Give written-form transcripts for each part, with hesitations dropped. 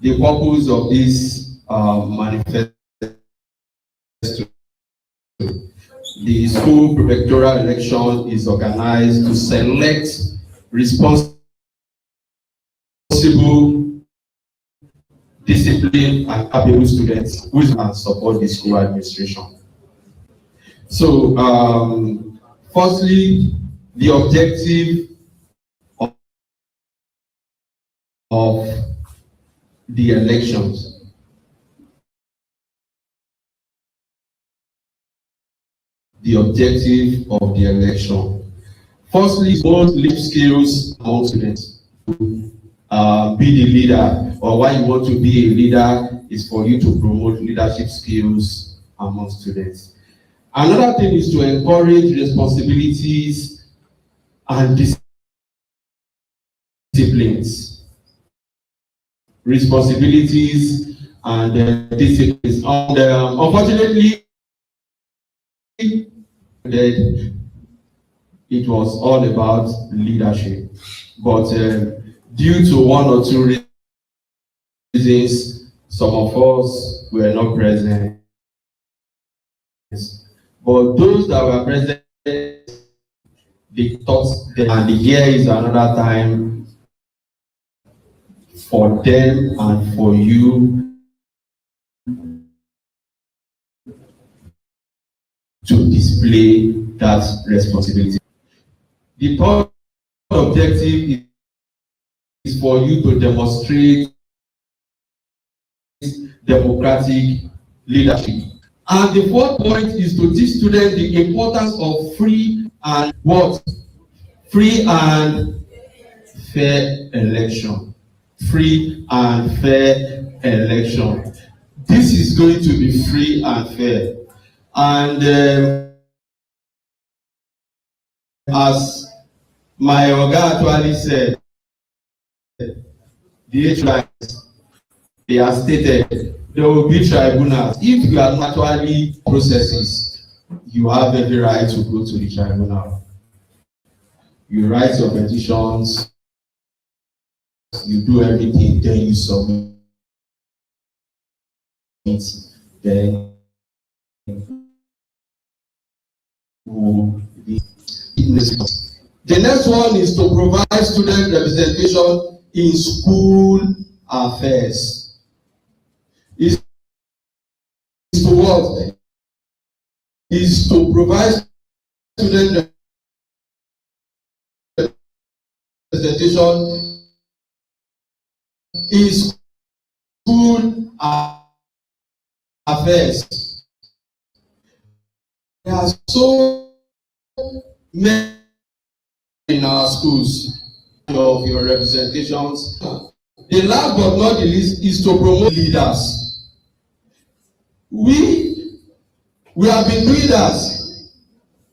the purpose of this manifesto. The school prefectorial election is organized to select responsible, disciplined, and capable students who can support the school administration. So, firstly, the objective of the elections. The objective of the election. Firstly, both life skills among students. Be the leader, or why you want to be a leader is for you to promote leadership skills among students. Another thing is to encourage responsibilities and disciplines. Responsibilities and disciplines. And unfortunately, it was all about leadership, but due to one or two reasons, some of us were not present. But those that were present, they thought that, and the year is another time for them and for you to display that responsibility. The third objective is for you to demonstrate democratic leadership. And the fourth point is to teach students the importance of free and fair election. Free and fair election. This is going to be free and fair. And as my Oga actually said, the HRIs, they are stated, there will be tribunals. If you are not actually processes, you have every right to go to the tribunal. You write your petitions, you do everything, then you submit, then the next one is to provide student representation in school affairs. Is to what? Is to provide student representation in school affairs. There are so many in our schools of your representations. The last but not the least is to promote leaders. We have been doing that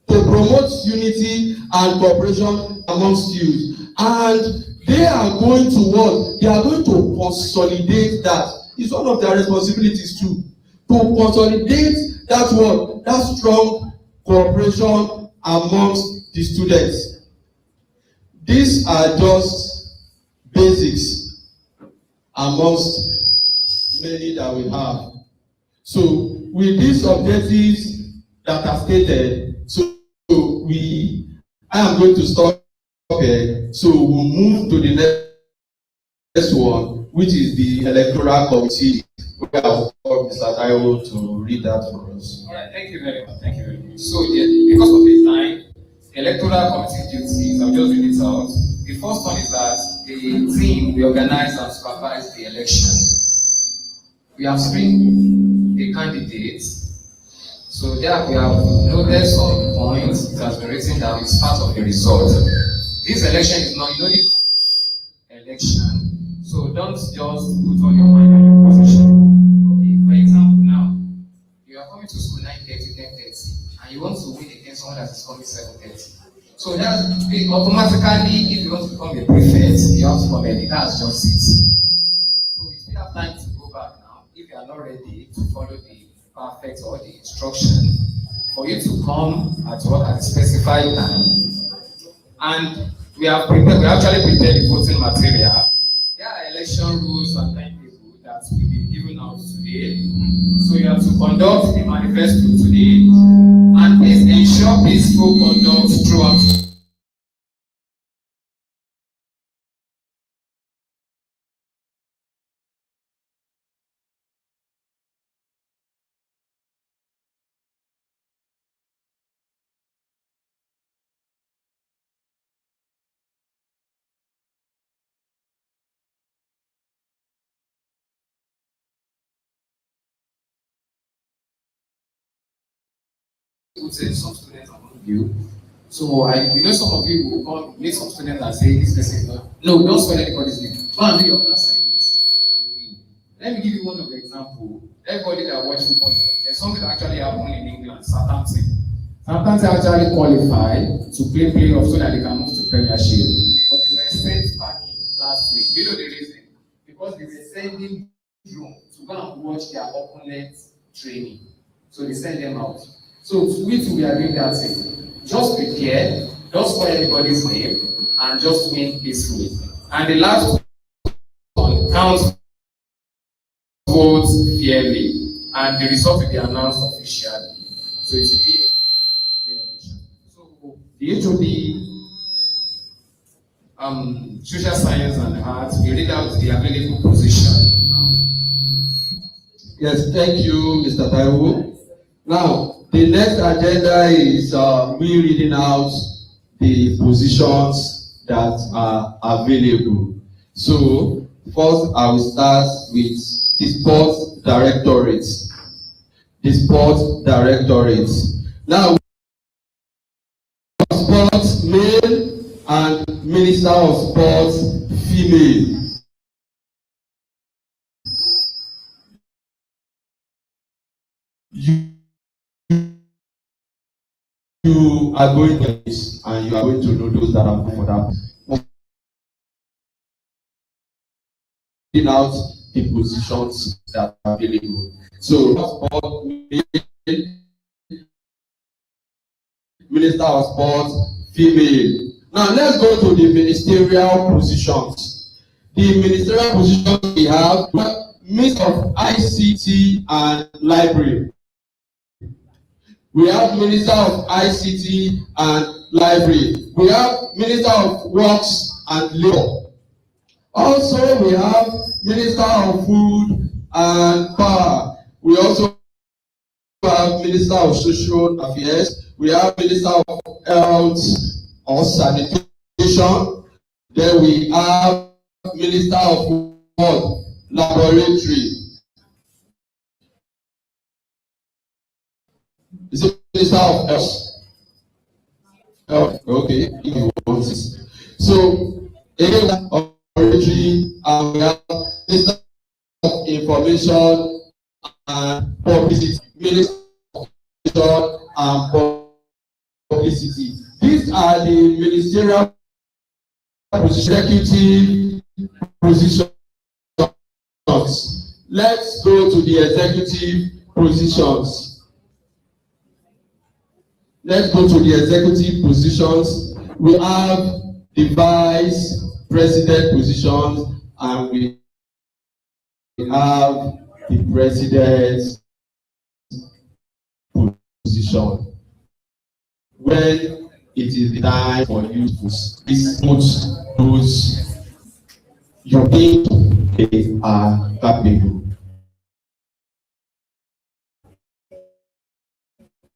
to promote unity and cooperation amongst youth, and they are going to work. They are going to consolidate that. It's one of their responsibilities too, to consolidate that work, that strong cooperation amongst the students. These are just basics amongst many that we have. So with these objectives that are stated, I am going to stop here. So we'll move to the next one, which is the electoral committee. We have Mr. Taiwo to read that for us. All right, thank you very much. Thank you very much. So because of the time, electoral committee duties, I'll just read it out. The first one is that the team will organize and supervise the election. We have screened the candidates. So there we have noted some points. It has been written that it's part of the result. This election is not the election. So don't just put all your mind on your position. Okay, for example now, you are coming to school 9:30, 10:30, and you want to win against someone that is coming 7:30. So that's automatically, if you want to become a prefect, you have to come early. That's just it. So you still have time to go back now. If you are not ready to follow the perfect or the instruction, for you to come at work at a specified time. And we actually prepared the voting material. There are election rules and timetable you have to conduct the manifesto today and please ensure peaceful conduct throughout. Would say some students among you. So some of you will come meet some students and say this person no, don't spell anybody's name. Go and do your own assignments and win. Let me give you one of the example. Everybody that watch football, there's something that actually happened in England, Southampton. Southampton actually qualified to play playoffs so that they can move to Premiership. But they were sent packing last week. You know the reason? Because they were sending drone to go and watch their opponent's training. So they send them out. So we too, we are doing that thing. Just prepare, don't spoil anybody's name, and just win peacefully. And the last one, count votes fairly, and the result will be announced officially. So it's a big election. So the HOD, social science and arts, we read out the available position. Yes, thank you, Mr. Taiwo. Now, the next agenda is we reading out the positions that are available. So, first I will start with the sports directorate. The sports directorate. Now, sports male and minister of sports female. You are going to this and you are going to know those that are for that. Putting out the positions that are available. So, Minister of Sport, female. Now, let's go to the ministerial positions. The ministerial positions we have, Minister of ICT and Library. We have Minister of ICT and Library. We have Minister of Works and Labour. Also, we have Minister of Food and Power. We also have Minister of Social Affairs. We have Minister of Health or Sanitation. Then we have Minister of what? Laboratory. Is it Minister of Health? Okay, if you want this. So, Minister of Laboratory, and we have Minister of Information and Publicity. Minister of Information and Publicity. These are the ministerial executive positions. Let's go to the executive positions. Let's go to the executive positions. We have the vice president positions and we have the president's position. When it is the time for you to put those you think they are capable.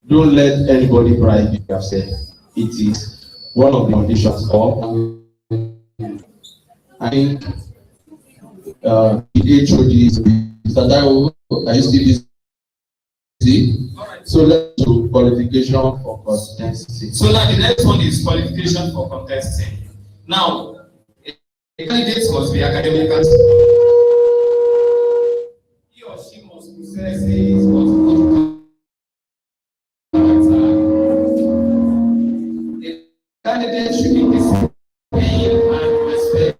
Don't let anybody bribe you yourself. It is one of the conditions. Or I think the HOD Mr. Taiwo, are you still busy? So let's do qualification for consistency. So now the next one is qualification for contesting. Now, a candidate must be academically. He or she must possess a candidate should be disciplined and respect.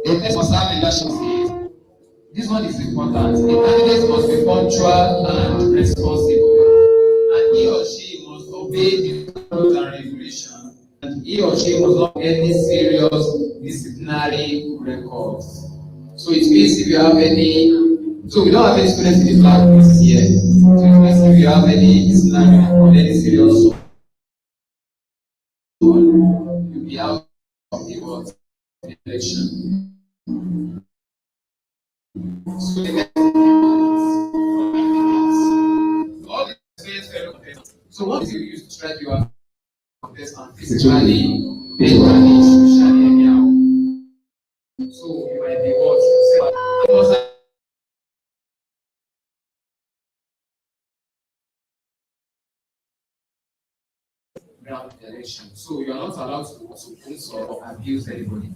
A test must have leadership skills. This one is important. A candidate must be punctual and responsible, and he or she must obey the rules and regulations, and he or she must not have any serious disciplinary records. So it means if you have any, so we don't have any students in the flag this year. So it means if you have any disciplinary record, any serious one, you'll be out of the election. So the next all the experience fellow contestants. So what do you use to track your contestant physically, mentally, socially, anyhow? So you might be what? Ground election. So you are not allowed to insult or abuse anybody.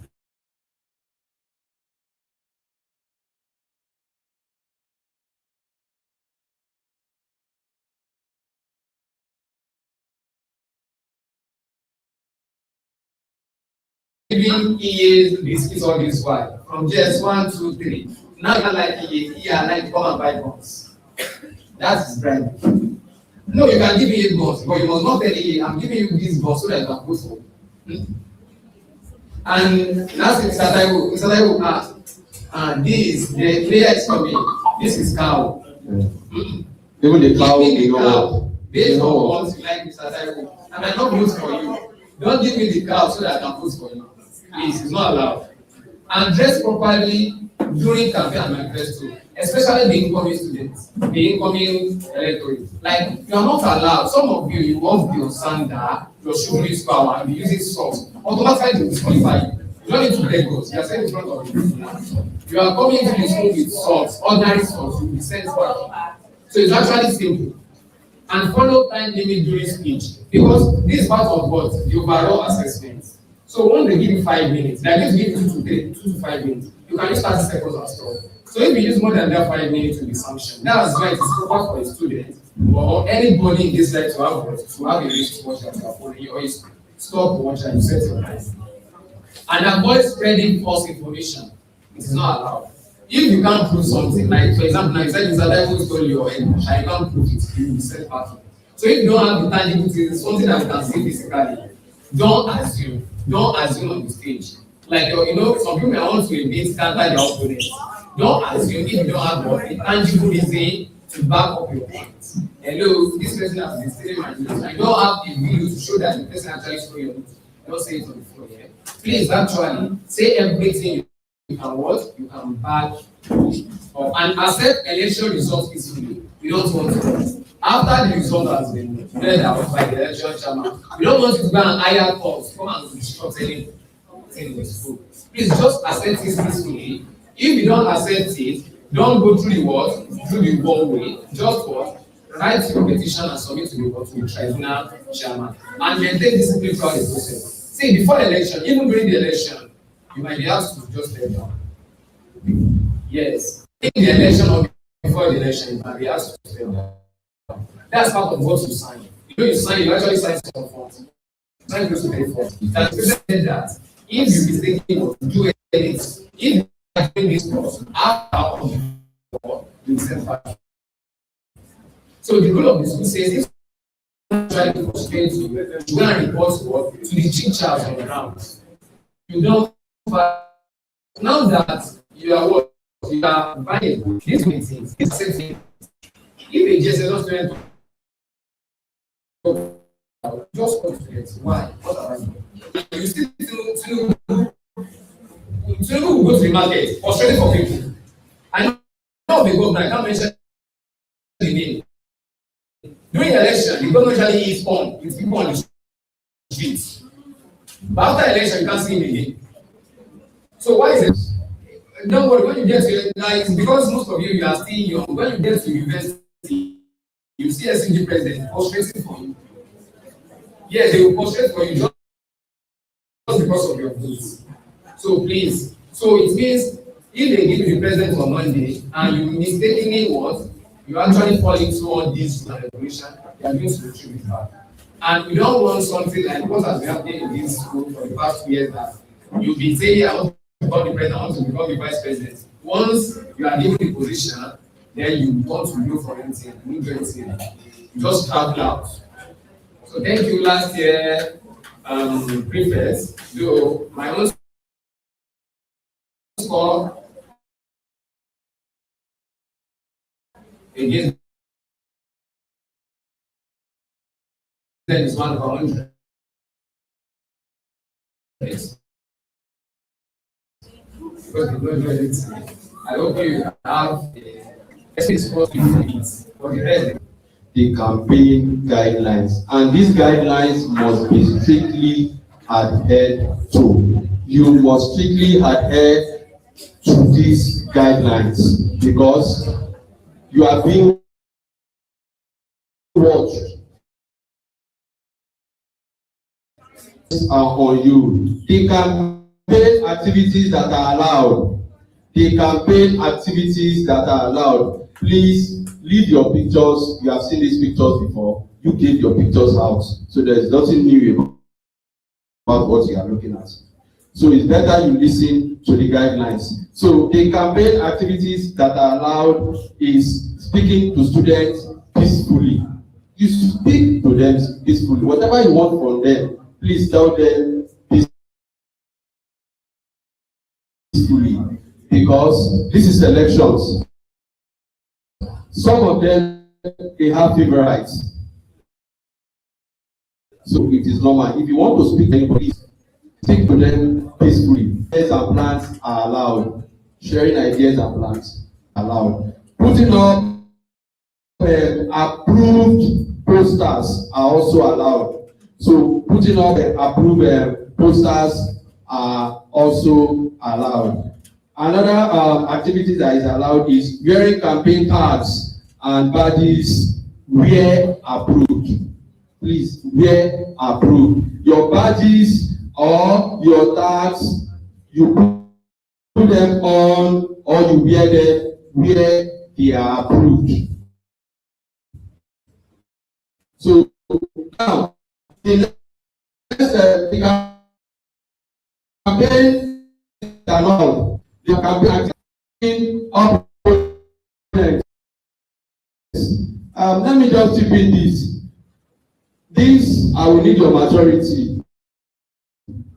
Giving EAs this all this while from just 1, 2, 3. Now you like EA, like come and buy guns. That is bribery. No, you can give me 8 guns, but you must not tell EA, I'm giving you this gun so that you can vote for me. And that's Mr. Taiwo asked, this, the player is coming, this is cow. Even the cow, Based on what you like, Mr. Taiwo, I might not vote for you. Don't give me the cow so that I can vote for you. Please, it's not allowed. And dress properly during campaign and manifesto, especially the incoming students, the incoming electorate. Like, you are not allowed. Some of you won't be on sandal, your shoe is power, and be using socks. Automatically, they disqualify you. You don't need to beg us. You are sent in front of you. You are coming to the school with socks, ordinary socks, you will be sent back. So it's actually simple. And follow time limit during speech, because this is part of what the overall assessment. So when they give you 5 minutes, they are going to give you 2 to 5 minutes. You can use 30 seconds and stop. So if you use more than that 5 minutes to be sanctioned, that's why it is proper for a student or anybody in this life to have a wristwatch that you are following, or you stop watch and you set your time. And avoid spreading false information. It is not allowed. If you can't prove something, like for example, now you said Mr. Taiwo stole your English and you can't prove it, you will be sent back. So if you don't have the tangible things, something that you can see physically, don't assume. Don't assume on the stage. Like some people may want to be scatter their opponent. Don't assume if you don't have a tangible reason to back up your point. Hello, this person has been stealing my news. I don't have the video to show that the person actually stole your news. Don't say it on the floor here. Please actually say everything you can what you can back up and accept election results peacefully. We don't want to. After the result has been read out by the election chairman, we don't want you to go and hire calls, come and disrupt anything in the school. Please just accept this peacefully. If you don't accept it, don't go through the what? Through the wrong way. Just what? Write your petition and submit to the tribunal chairman. And maintain discipline throughout the process. See, before election, even during the election, you might be asked to just step down. Yes. In the election or before the election, you might be asked to step down. That's part of what you sign. You actually sign some forms. Sign close to the forms. That said that if you mistakenly do anything, if you are doing this course after you will send back. So the rule of the school says if you try to frustrate you, you go and report what to the teachers on the ground. You don't now that you are what you are buying these things, it's the same thing. If a JSS student just confidence, why? What are you? You still will go to the market frustrating for people. I know the governor, I can't mention the name. During the election, the governor usually is on with people on the streets. But after election, you can't see him again. So why is it? Don't worry, when you get to it's because most of you are still young. When you get to university, you see a single president frustrating for you. Yes, they will frustrate for you just because of your votes. So please, so it means if they give you the president on Monday and you mistakenly what, you actually fall into all these regulation, you are going to retrieve it back. And we don't want something like what has been happening in this school for the past 2 years that you'll be saying, I want to become the president, I want to become the vice president. Once you are given the position, then you want to go for anything, you do anything. You just travel out. So thank you last year, prefects. So my own score against them is 100. Because you don't know anything. I hope you have a score for the rest. The campaign guidelines, and these guidelines must be strictly adhered to. You must strictly adhere to these guidelines because you are being watched on you. The campaign activities that are allowed, please leave your pictures. You have seen these pictures before. You gave your pictures out, so there is nothing new about what you are looking at. So it's better you listen to the guidelines. So the campaign activities that are allowed is speaking to students peacefully. You speak to them peacefully. Whatever you want from them, please tell them peacefully, because this is elections. Some of them, they have favorites. So it is normal. If you want to speak to anybody, speak to them peacefully. Ideas and plans are allowed. Sharing ideas and plans are allowed. Putting up approved posters are also allowed. So putting up approved posters are also allowed. Another activity that is allowed is wearing campaign cards and badges where approved. Please, where approved. Your badges or your tags, you put them on or you wear them where they are approved. So now, the next campaign allowed. The campaign opponents. Let me just repeat this. This I will need your maturity,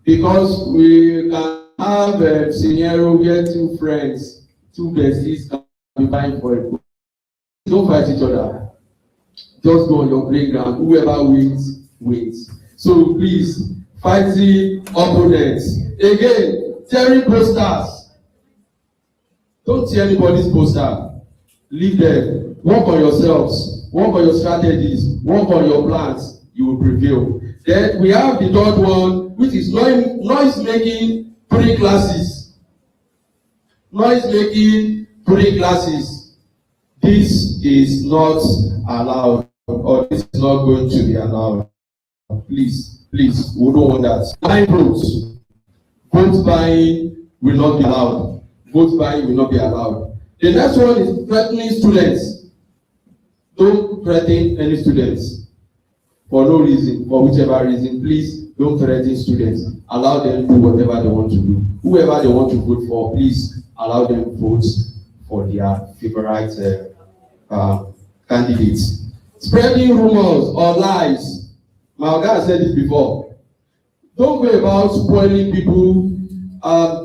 because we can have a scenario where two friends, two besties can be fighting for a goal. Don't fight each other. Just go on your playground. Whoever wins, wins. So please, fighting opponents. Again, tearing posters. Don't tear anybody's poster. Leave them. Work on yourselves. Work on your strategies. Work on your plans. You will prevail. Then we have the third one, which is noise making pre-classes. Noise making pre-classes. This is not allowed, or this is not going to be allowed. Please, we don't want that. Buying votes. Vote buying will not be allowed. Vote buying will not be allowed. The next one is threatening students. Don't threaten any students. For no reason, for whichever reason, please don't threaten students. Allow them to do whatever they want to do. Whoever they want to vote for, please allow them vote for their favorite candidates. Spreading rumors or lies. My oga said it before. Don't go about spoiling people,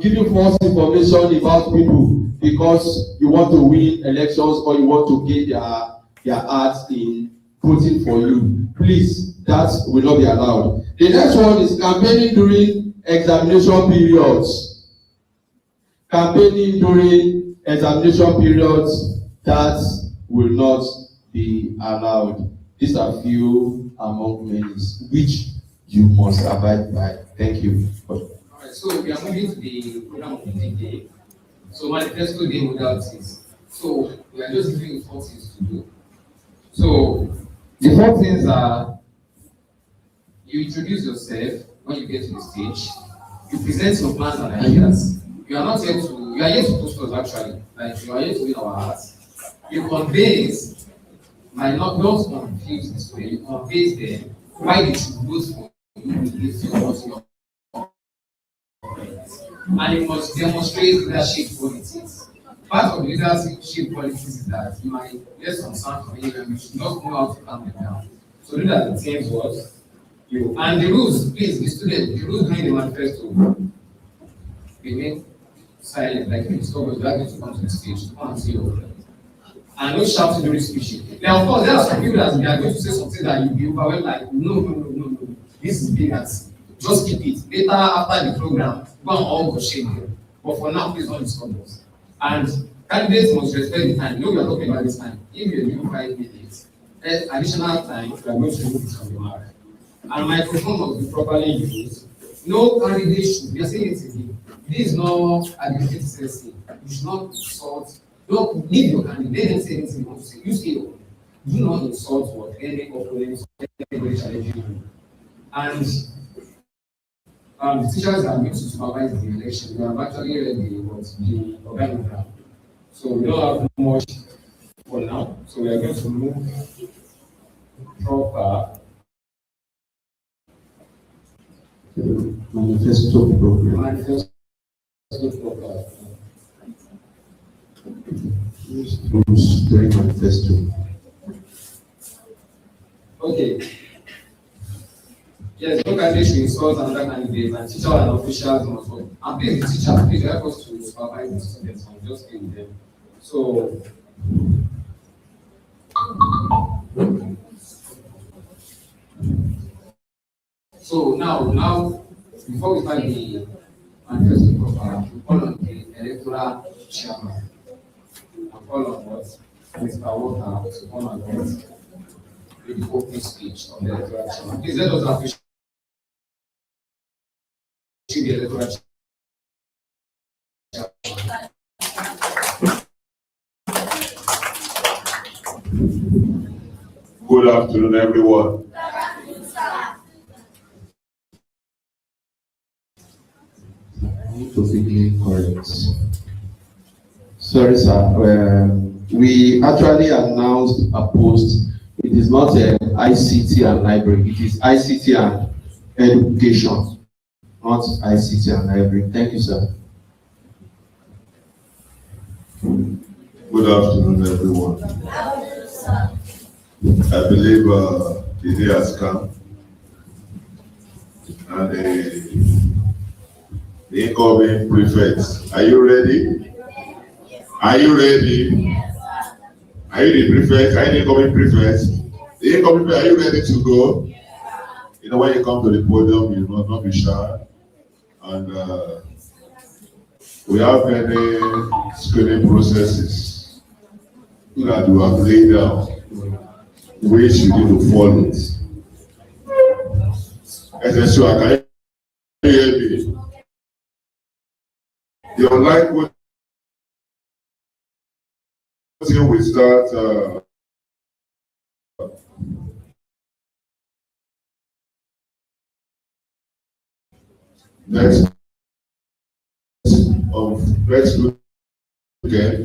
giving false information about people because you want to win elections or you want to gain their hearts in voting for you. Please, that will not be allowed. The next one is campaigning during examination periods. Campaigning during examination periods, that will not be allowed. These are few among many which you must abide by. Thank you. Alright, so we are moving to the program of the day. So Manifesto day modalities. So we are just giving you 4 things to do. So the 4 things are: you introduce yourself when you get to the stage, you present your plans and ideas. You are here to post us actually, like you are here to win our hearts. You convince, might not confuse this way, you convince them why they should vote for you if you want your, and you must demonstrate leadership qualities. Part of leadership qualities is that you might get some sound from anywhere, you should not know how to calm them down. So these are the things: what You and the rules, please, the student, the rules behind the manifesto remain silent, like the discovery, you are going to come to the stage, come and see your friend. And no shouting during speech. Now, of course, there are some people that they are going to say something that you'll be overwhelmed, like, no. This is big as just keep it. Later, after the program, go and all go shame them. But for now, please don't disturb us. And candidates must respect the time. You know, we are talking about this time. If you're given 5 minutes, additional time, we are going to remove it from the mark. And microphone must be properly used. No candidate should, we are saying it again. This is not administrative session. You should not insult. Don't leave your candidate. Let them say anything you want to say. You say your own. Do not insult what any opponent, anybody challenging you. And the teachers are going to supervise the election. We have actually read the organogram. So we don't have much for now. So we are going to move proper Manifesto program. manifesto proper. Rules during manifesto. Okay. Yes, no candidate should insult another candidate, and teacher and officials must work. And please, the teacher, please help us to supervise the students and just be with them. So now, before we start the manifesto proper, we call on the electoral chairman. And call on what? Mr. Walker to come and read the opening speech of the electoral chairman. Please let us appreciate the electoral chairman. Good afternoon, everyone. To be correct. Sorry, sir. We actually announced a post. It is not ICT and library. It is ICT and education, not ICT and library. Thank you, sir. Good afternoon, everyone. I believe the day has come, and the incoming prefects. Are you ready? Are you ready? Are you the prefects? Are you the incoming prefects? The incoming prefects, are you ready to go? You know, when you come to the podium, you must not be shy. And we have many screening processes that we have laid down, which you need to follow. SSU, can you hear me? The online voting will start next weekend.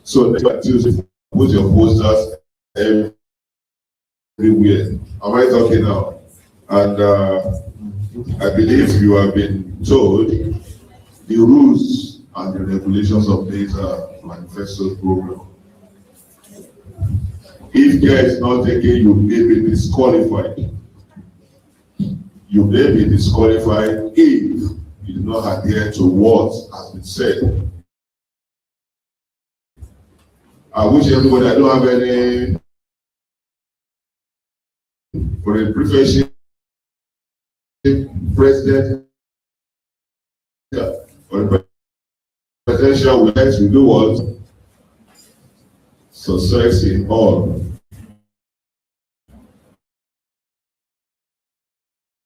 So next Tuesday, put your posters everywhere. Am I talking now? And I believe you have been told the rules and the regulations of this manifesto program. If care is not taken, you may be disqualified. You may be disqualified if you do not adhere to what has been said. I wish everybody, I don't have any for the prefectship, president, or the presidential, we like to do what? Success in all.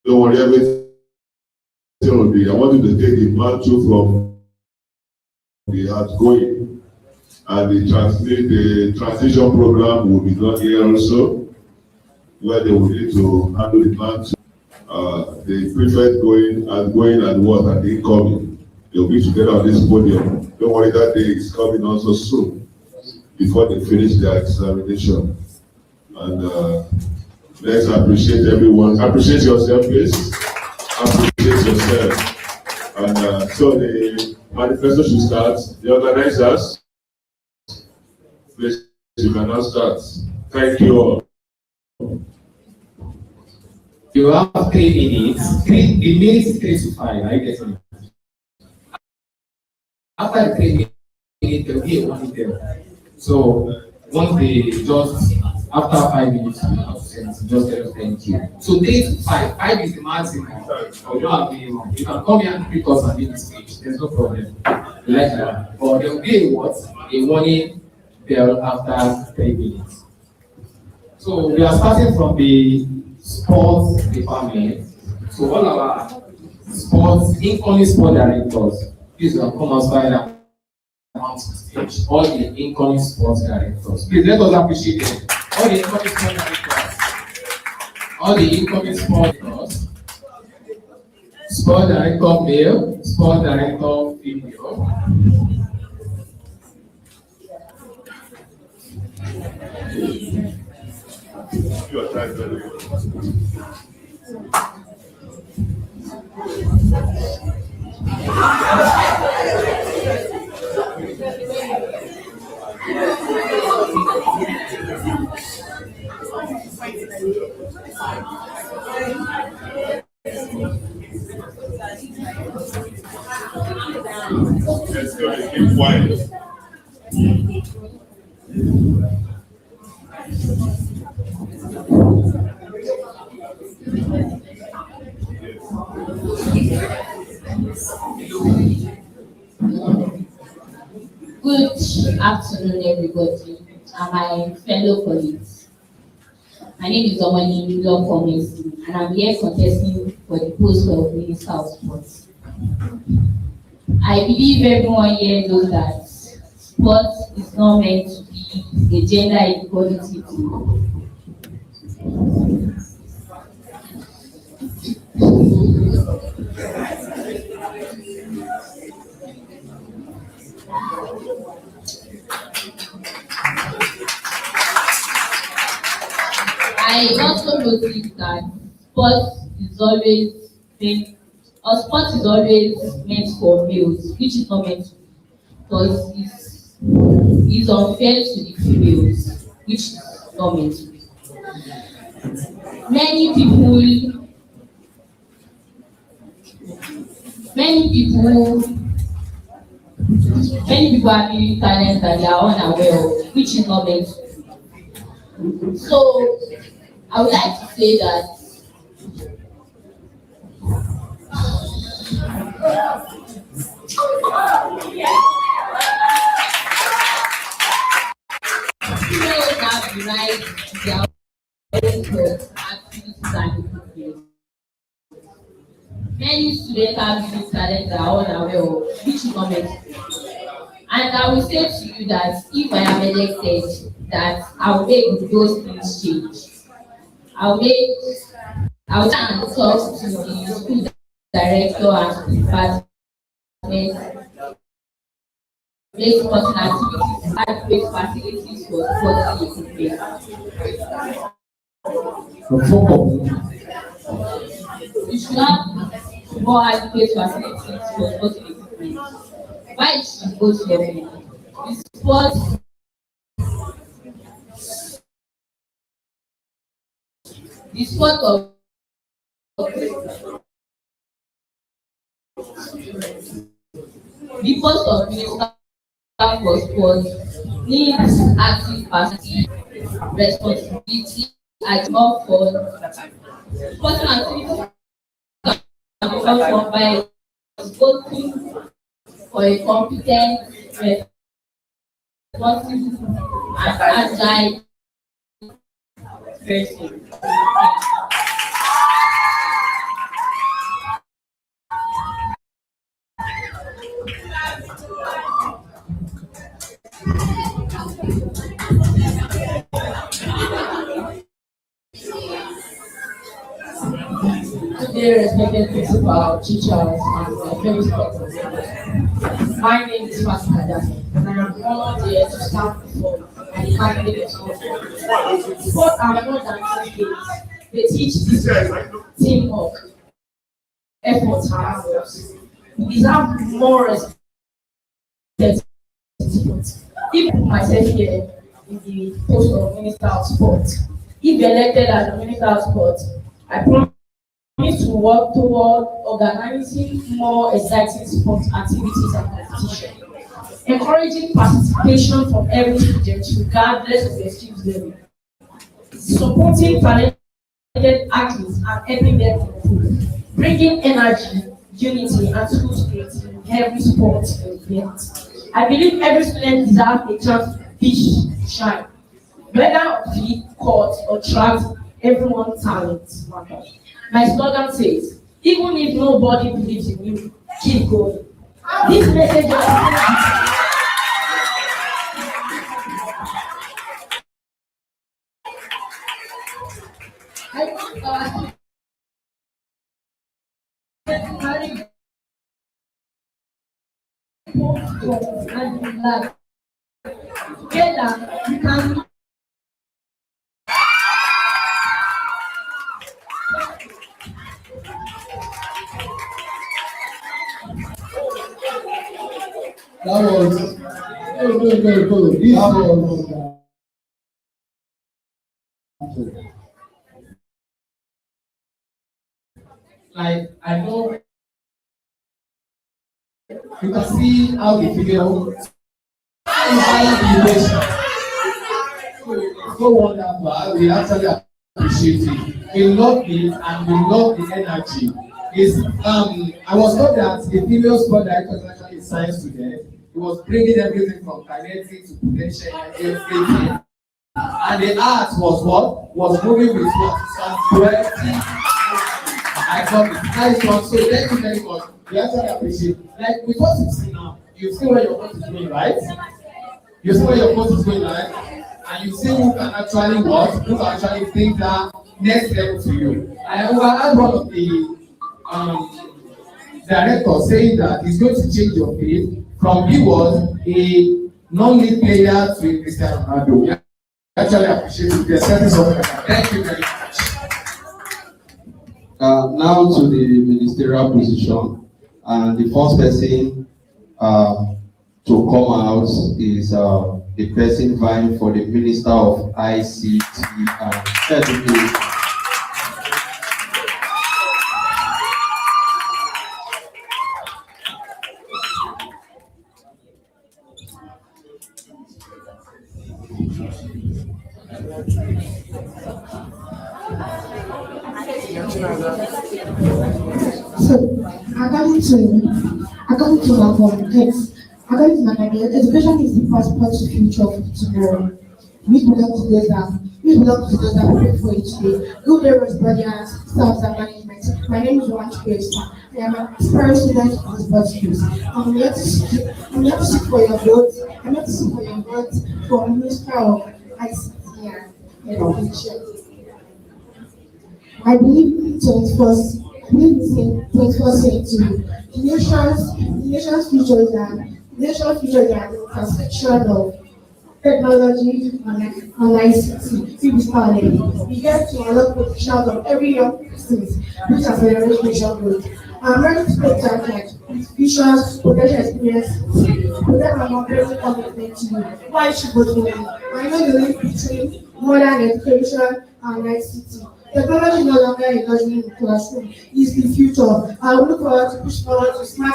Don't worry, everything will be. I want you to take the mantle from the outgoing, and the transition program will be done here also, where they will need to handle the mantle. The prefect going and what and incoming. They'll be together on this podium. Don't worry, that day is coming also soon, before they finish their examination. And let's appreciate everyone. Appreciate yourself, please. Appreciate yourself. And so the manifesto should start. The organizers, please, you can now start. Thank you all. You have 3 minutes. The minutes is 3 to 5. Are you getting it? After the 3 minutes, there will be a warning there. So once they just after 5 minutes, you have to send just tell us thank you. So 3 to 5. 5 is the maximum. You don't have minimum. You can come here and pick us and leave the stage. There's no problem. Like that. But there will be a what? A warning bell after 3 minutes. So we are starting from the sports department. So all our sports, incoming sport directors, please come outside and come to stage. All the incoming sports directors. Please let us appreciate them. All the incoming sport directors. All the incoming sport directors. Sport director male, sport director female. Your time very well. Let's go and keep quiet. Good afternoon, everybody, and my fellow colleagues. My name is Omani Law Comments, and I'm here contesting for the post of Minister of Sports. I believe everyone here knows that sports is not meant to be a gender equality tool. I also noticed that sports is always meant for males, which is not meant to be, because it's unfair to the females, which is not meant to be. Many people are building talents that they are unaware of, which is not meant to be. So I would like to say that females have the right to their own thoughts, activities, and opinions. Many students have building talents that are unaware of, which is not meant to be. And I will say to you that if I am elected, that I will make those things change. I will try and talk to the school director and department, make sporting activities, adequate facilities for sporting equipment. We should have more adequate facilities for sporting equipment. Why it should go to everyone? The sport of the post of minister for sport needs active party responsibility and more fun. Sporting activities can be done by voting for a competent, responsible, and agile person. Dear respected principal, teachers, and my fellow students. My name is Fatima Dafi, and I am honored here to stand before you and the candidate of sport. Sport are more than two games. They teach discipline, teamwork, effort, and hard work. We deserve more respect to sport. If I put myself here in the post of Minister of Sport, if elected as the Minister of Sport, I promise work toward organizing more exciting sports activities and competition, encouraging participation from every student regardless of their skills level, supporting talented athletes and helping them improve, bringing energy, unity, and school spirit in every sport event. I believe every student deserves a chance to pitch to shine, whether on field, court, or track. Everyone's talent matters. My slogan says, even if nobody believes in you, keep going. This message I want marry both and life. Together, we can. That was go. This was like I know you can see how the video inspire the nation. So wonderful. We actually appreciate it. We love it and we love the energy. It's, I was told that the female sport director is actually a science student. He was bringing everything from kinetic to potential everything. And the art was what? Was moving with what? Some poetic. I got it. Nice one. So thank you very much. We actually appreciate it. Like with what you see now, you see where your coach is going, right? You see where your coach is going, right? And you see who can actually what? Who can actually take that next level to you. I overheard one of the director saying that he's going to change your faith from he was a non-league player to a Cristiano Ronaldo. Yeah. Actually appreciate it. There's certain something like that. Thank you very much. Now to the ministerial position, and the first person to come out is the person vying for the Minister of ICT and Education. So, according to my context, according to my idea, education is the passport to future of tomorrow. We belong to those that pray for each day. Good day, Rosebud, staff and management. My name is Rowan Chukwu. I am an aspiring student of Rosebud schools. I'm here to seek for your vote. I'm here to seek for your vote for Minister of ICT and Education. I believe in 21st century. The nation's future is an intersection of technology and ICT. We started. We get to unlock potential of every young person, which accelerates nation growth. I'm ready to take charge with visions, potential experience, protect my mobility commitment to you. Why should vote for me? I know the link between modern education and ICT. Technology no longer a luxury in the classroom. It's the future. I look forward to push forward to smart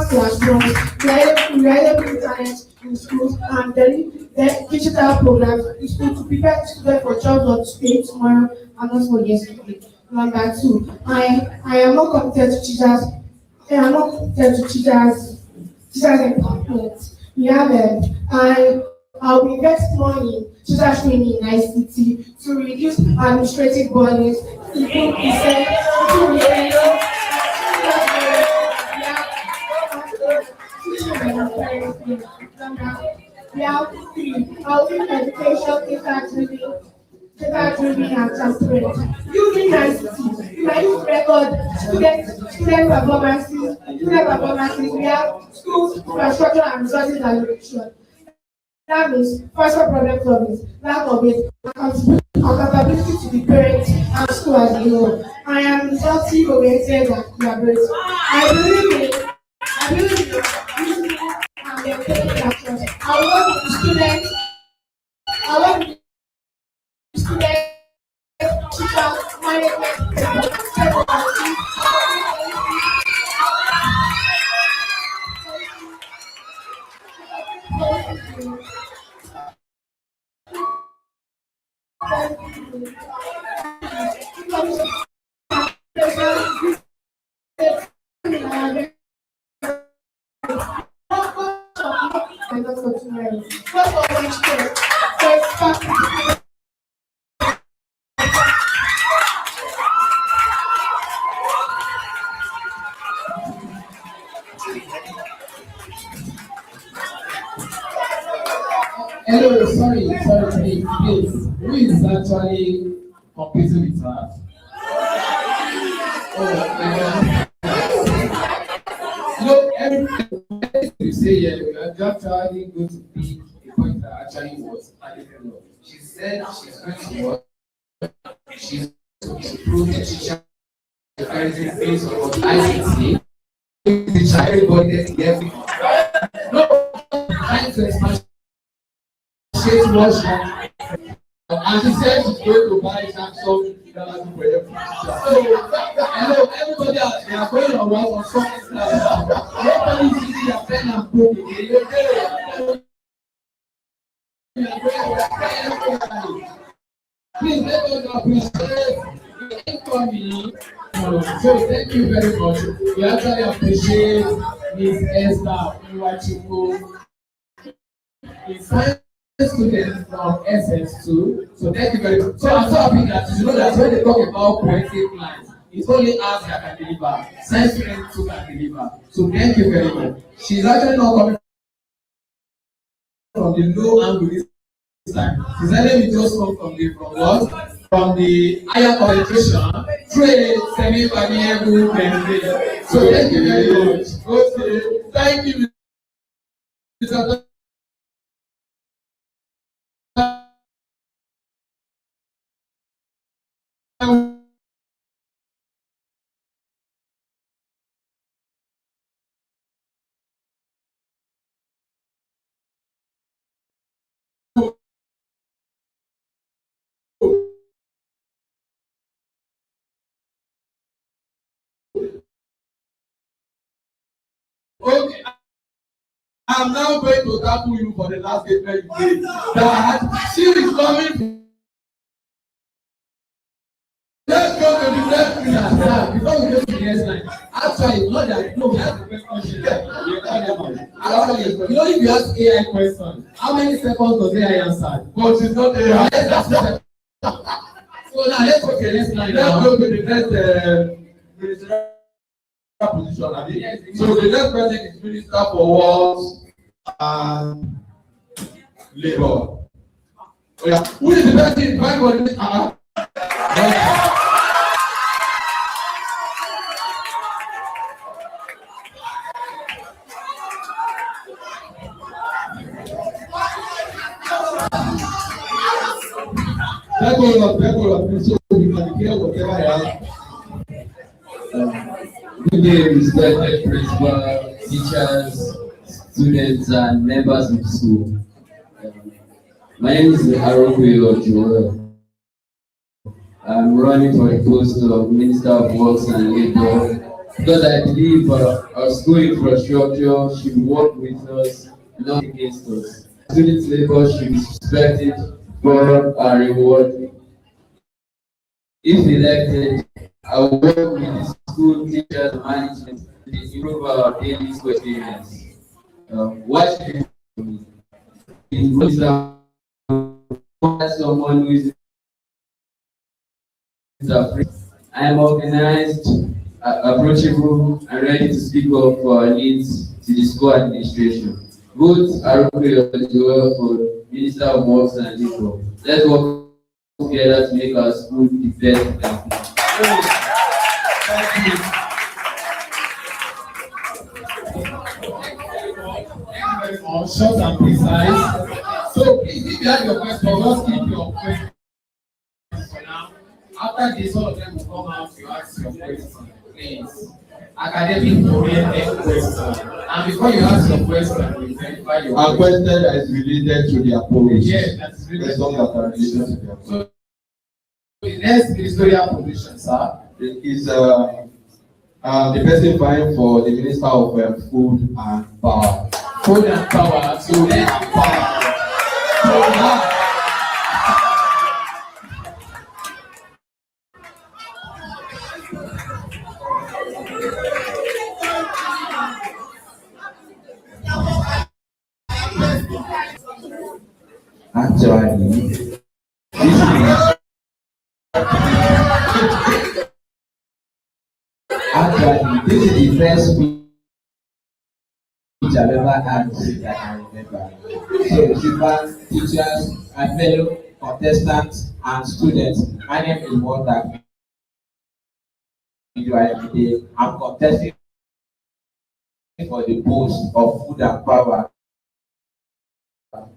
classrooms, reliable internet in schools, and the digital programs in school to prepare the students for jobs of today, tomorrow, and not for yesterday. Number two, I am more committed to teachers. I am more committed to teachers empowerment. We have I will invest more in teacher training in ICT to reduce administrative burdens, improve we have three, housing education, data-driven and transparent. Using ICT, you can use record student performances, we have schools, infrastructure and resources allocation. That means personal problem solving, lack of it, accountability to the parents and school as a whole. I am resulting oriented and collaborative. I believe in using and maintaining actions. I work with the students, teachers, management, and not continually. Not for one share. So it's back. Hello, please. Who is actually competing with her? Oh, everything you say here, we are just trying going to be a point that actually was added. She said she's going to work, she's going to improve the teacher based on ICT, everybody gets everything. No, trying to expand what and she said she's going to buy Samsung galaxy for every teacher. So, hello, everybody out there going around on something like nobody is using their pen and book again. Please let us appreciate the incoming. So thank you very much. We actually appreciate Ms. Esther Nwachukwu, a science student from SS2. So thank you very much. So I'm so happy that you know that when they talk about poetic lines, it's only us that can deliver. Science students too can deliver. So thank you very much. She's actually not coming from the low angle this time. She's letting me just come from what? From the higher concentration through a semi-permeable membrane. So thank you very much. Okay, thank you, Mr. Okay, I'm now going to tackle you for the last statement you made. That she is coming. Let's go to the next thing now. Before we go to the next line, actually, not that no, we have the question. Actually, you know, if you ask AI question, how many seconds does AI answer? But it's not AI. So now let's go to the next line. Let's go to the next position. Yes, so the next person is Minister for Works and Labour. Oh, yeah. Who is the person in five for this? Good day, respected principal, teachers, students, and members of the school. My name is Arokuyo Joel. I'm running for the post of Minister of Works and Labour because I believe our school infrastructure should work with us, not against us. Student labor should be respected, fair, and rewarded. If elected, I will work with the school teachers and management to improve our daily school experience. What should be someone who is I am organized, approachable, and ready to speak up for our needs to the school administration. Vote Arokuyo Joel for Minister of Works and Labour. Let's work together to make our school the best it can be. Thank you. Very much, short and precise. So please, if you have your question, just keep your question for now. After this, all of them will come out to ask your question, please. Academic oriented question. And before you ask your question, you verify your A question that is related to their post. Yes, that's really There's some that are related to their post. So the next ministerial position, sir. It is the person vying for the Minister of Food and Power. Food and power, so then power. So now, Actually, this is the first speech I've ever had that I remember. So, Shiva, teachers, and fellow contestants and students, my name is Walter. I'm contesting for the post of food and power.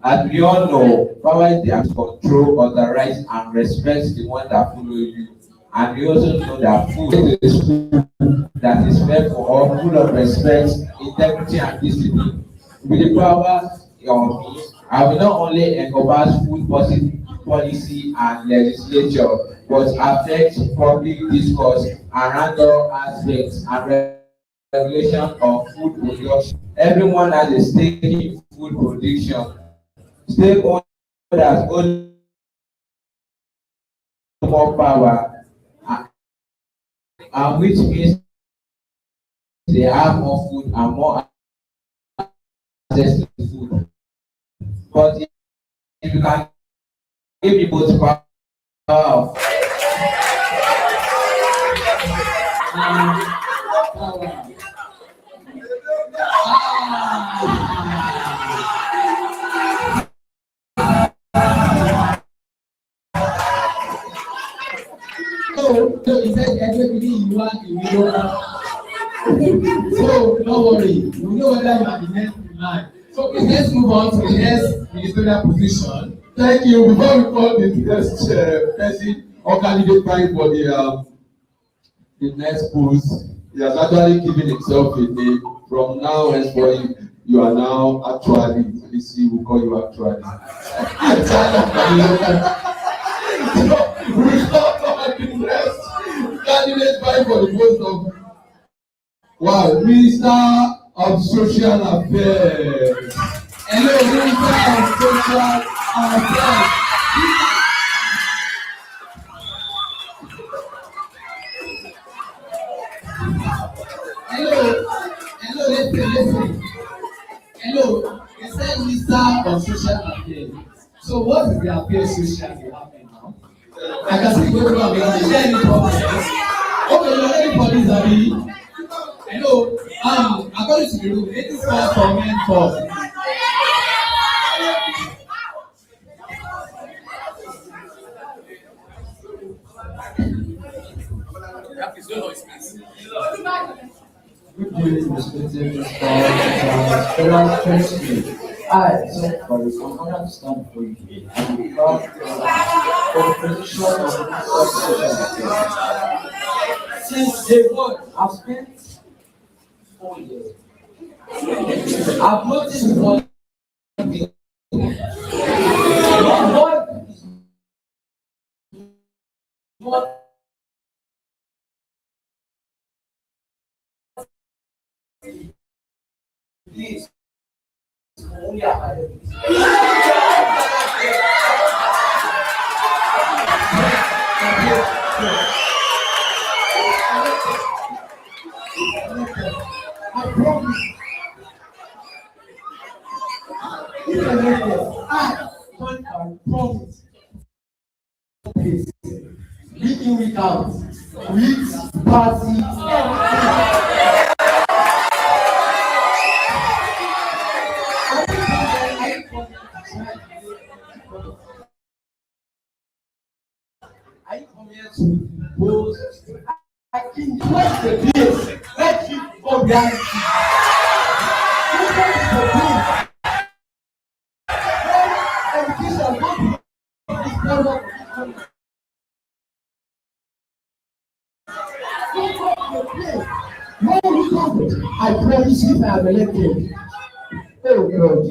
As we all know, power is the act to control, authorize, and respect the one that follow you. And we also know that food is food that is meant for all, full of respect, integrity, and discipline. With the power of me, I will not only encompass food policy and legislature, but affect public discourse around all aspects and regulation of food production. Everyone has a stake in food production. Stakeholders hold more power, and which means they have more food and more access to food. But if you can give me both power of Power. So he said everybody you want you know. So don't worry, we know whether you are the next in line. So please let's move on to the next ministerial position. Thank you. Before we call the next person or candidate vying for the next post, he has actually given himself a name. From now henceforth, you are now actually. You see, we call you actually. So we call on the next candidate vying for the post of Minister of Social Affairs. Hello, Minister of Social Affairs. Listen. Hello, they said Minister of Social Affairs. So what is the affairs socially happening now? I can see going on because is there any problem? Okay, you are ready for this, Abi? Hello, according to the rule, it is first for men first. good news, respected federal firstly. I, so for the honor to stand before you today, I am proud for the position of Minister of Social Affairs. Since day one, I've spent 4 years. I've noticed one thing. God is not this only academics. I promise. If I make this, I promise. Please, week in, week out, with party. I come here to boast. I can bless the place. Let you go behind you. Education, when we come, I promise you, if I am elected. Oh God.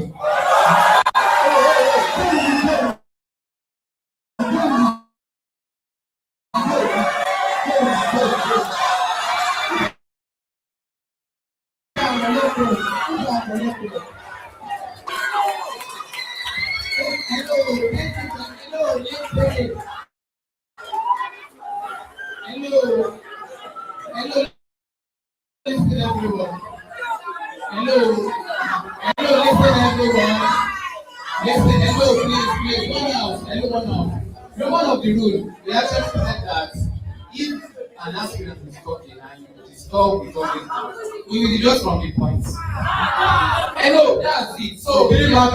Listen everyone. Hello, listen everyone. Listen, hello, please. one of the rule, we actually said that if an aspirant is talking and you disturb the talking, we will deduct from the points. Hello, that's it. So we are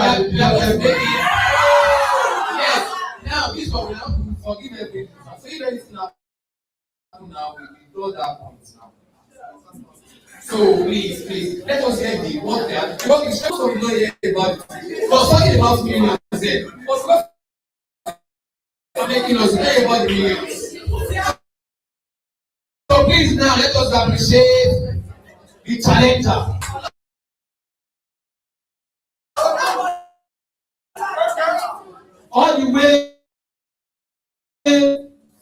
yes. Now this one we have to forgive everything. So if anything happen now, we will draw that point now. So please, let us get the what they are. Because it's just we don't hear about it. Was talking about millions then. Was making us hear about the millions. So please now let us appreciate the challenger. All the way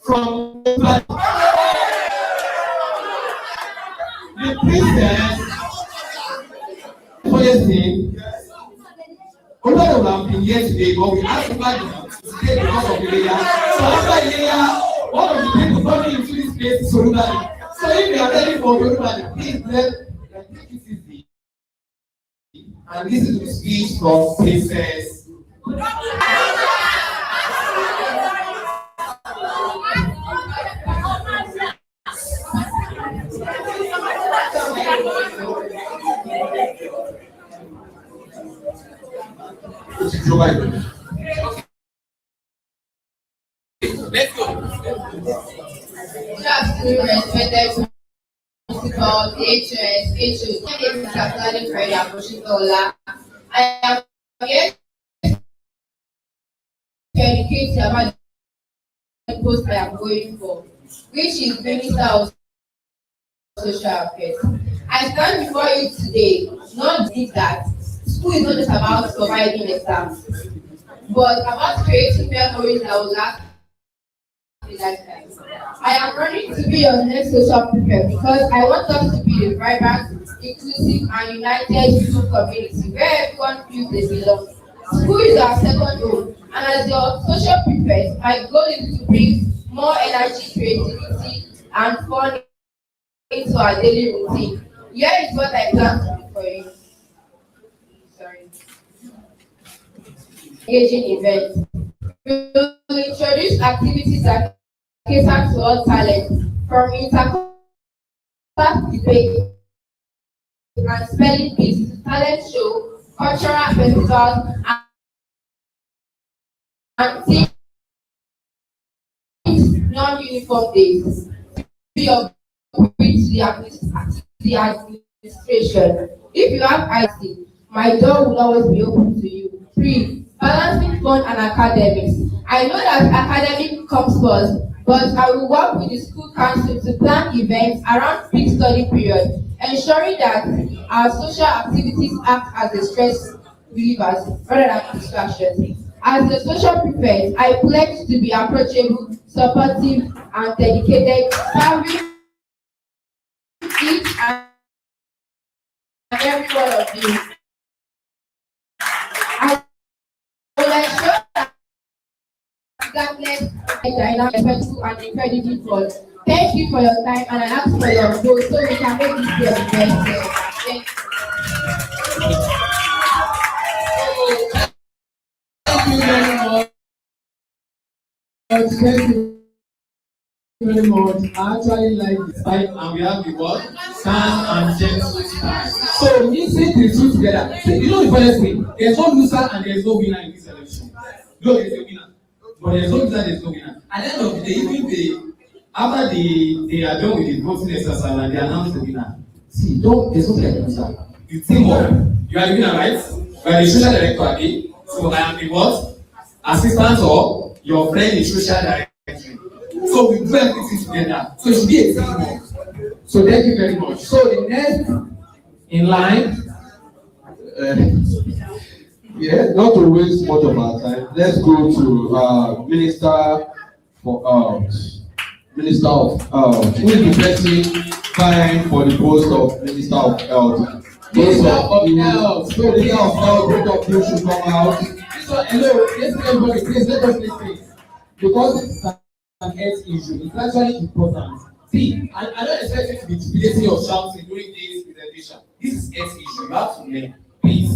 from the princess policy. Olùdarí would have been here today, but we asked about the stay because of the layer. So after the layer, one of the people coming into this place is Olùdarí. So if you are ready for Olùdarí, please let take it easy. And this is the speech from Princess. Let's go. Good afternoon, respected principal, HOS, HO. My name is Captain Fred Apositola. I am here to educate you about the post I am going for, which is Minister of Social Affairs. I stand before you today, not believe that school is not just about surviving exams, but about creating memories that will last a lifetime. I am running to be your next social prefect because I want us to be a vibrant, inclusive, and united school community where everyone feels they belong. School is our second home, and as your social prefect, my goal is to bring more energy, creativity, and fun into our daily routine. Here is what I plan to do for you. Sorry. Engaging events. We will introduce activities that cater to all talents, from interclass debate and spelling bees to talent show, cultural festivals, and non-uniform days. Be your bridge to the administration. If you have IT, my door will always be open to you. 3. Balancing fun and academics. I know that academic comes first, but I will work with the school council to plan events around peak study period, ensuring that our social activities act as a stress relievers rather than distractions. As the social prefect, I pledge to be approachable, supportive, and dedicated, serving each and every one of you. I will ensure that regardless of dynamic, respectful, and incredibly fun. Thank you for your time, and I ask for your vote so we can make this year the best year. Thank you very much. Thank you very much. I actually like the style, and we have the word stand and gentle style. So mixing the two together. So, you know the funny thing, there's no loser and there's no winner in this election. No, there's a winner, but there's no loser, there's no winner. At the end of the day, even after they are done with the voting exercise and they announce the winner, see, there's no like loser. You think what? You are the winner, right? You are the social director again. So I am the what? Assistant or your friend is social director. So we do everything together. So it should be a teamwork. So thank you very much. So the next in line, not to waste much of our time, let's go to Minister of who is the person vying for the post of Minister of Health. Minister of Health. So Minister of Health, both of you should come out. So hello, let's everybody, please let us listen. Because this is an health issue, it's actually important. See, I don't expect you to be jubilating or shouting during this presentation. This is health issue. You have to learn. Please.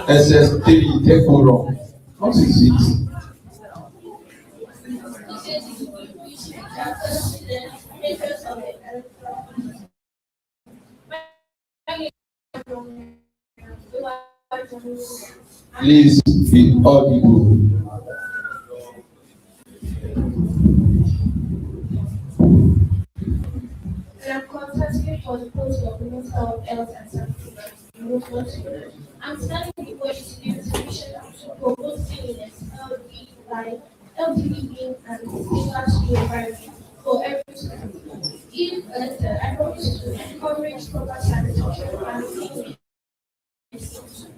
SS3 decorum. What is it? Please be audible. I am contesting for the post of Minister of Health and Sanitation. I'm standing before you to give the mission to promote cleanliness, healthy life, healthy living, and safer environment for every student. If elected, I promise to encourage proper sanitation and cleanliness in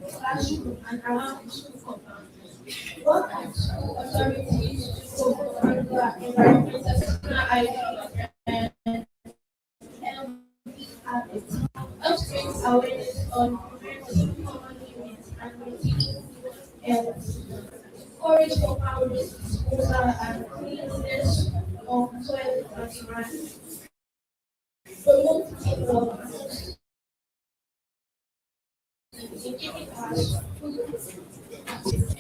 the classroom and around the school compound. Work with school authorities to promote regular environmental personal hygiene and healthy habits. Helps raise awareness on preventing common illness and maintaining health. Encourage proper waste disposal and cleanliness of toilets and surroundings. Promote teamwork in giving us food.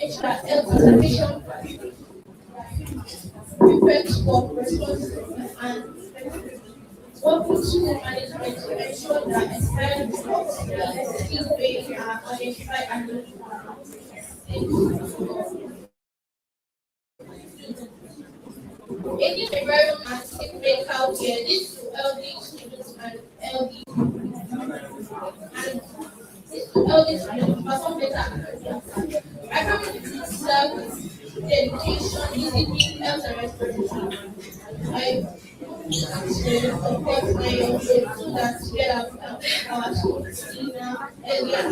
Ensure that health and sanitation prefects work responsibly and effectively. Work with school management to ensure that expired products and skill pay are identified and notified. Aiding the environment and safe medical care leads to healthy students and healthy perform better academically. I promise to serve dedication, discipline, health and responsibility. I support my young people so that together we can our school cleaner, earlier,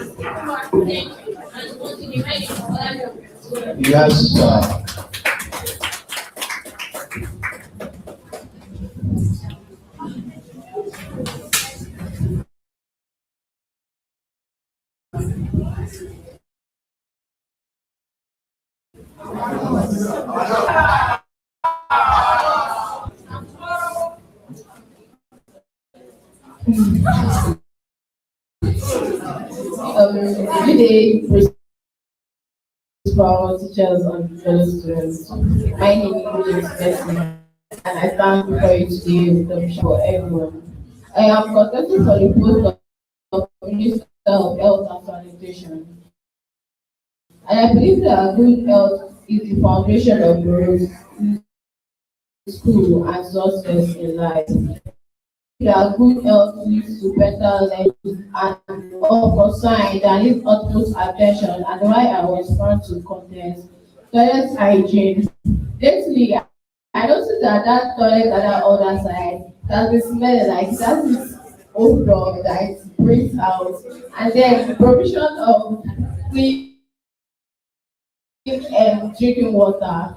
thank you, and want to remind you of other Yes, sir. Good day, principal, teachers, and fellow students. My name is Bessie, and I stand before you today with a vision for everyone. I am contesting for the post of Minister of Health and Sanitation, and I believe that good health is the foundation of growth, school, and success in life. That good health leads to better life and all concerned that needs utmost attention and why I was found to contest toilet hygiene. Lately, I noticed that that toilet at the other side has been smelling like it has this odor that it brings out, and then the provision of clean drinking water.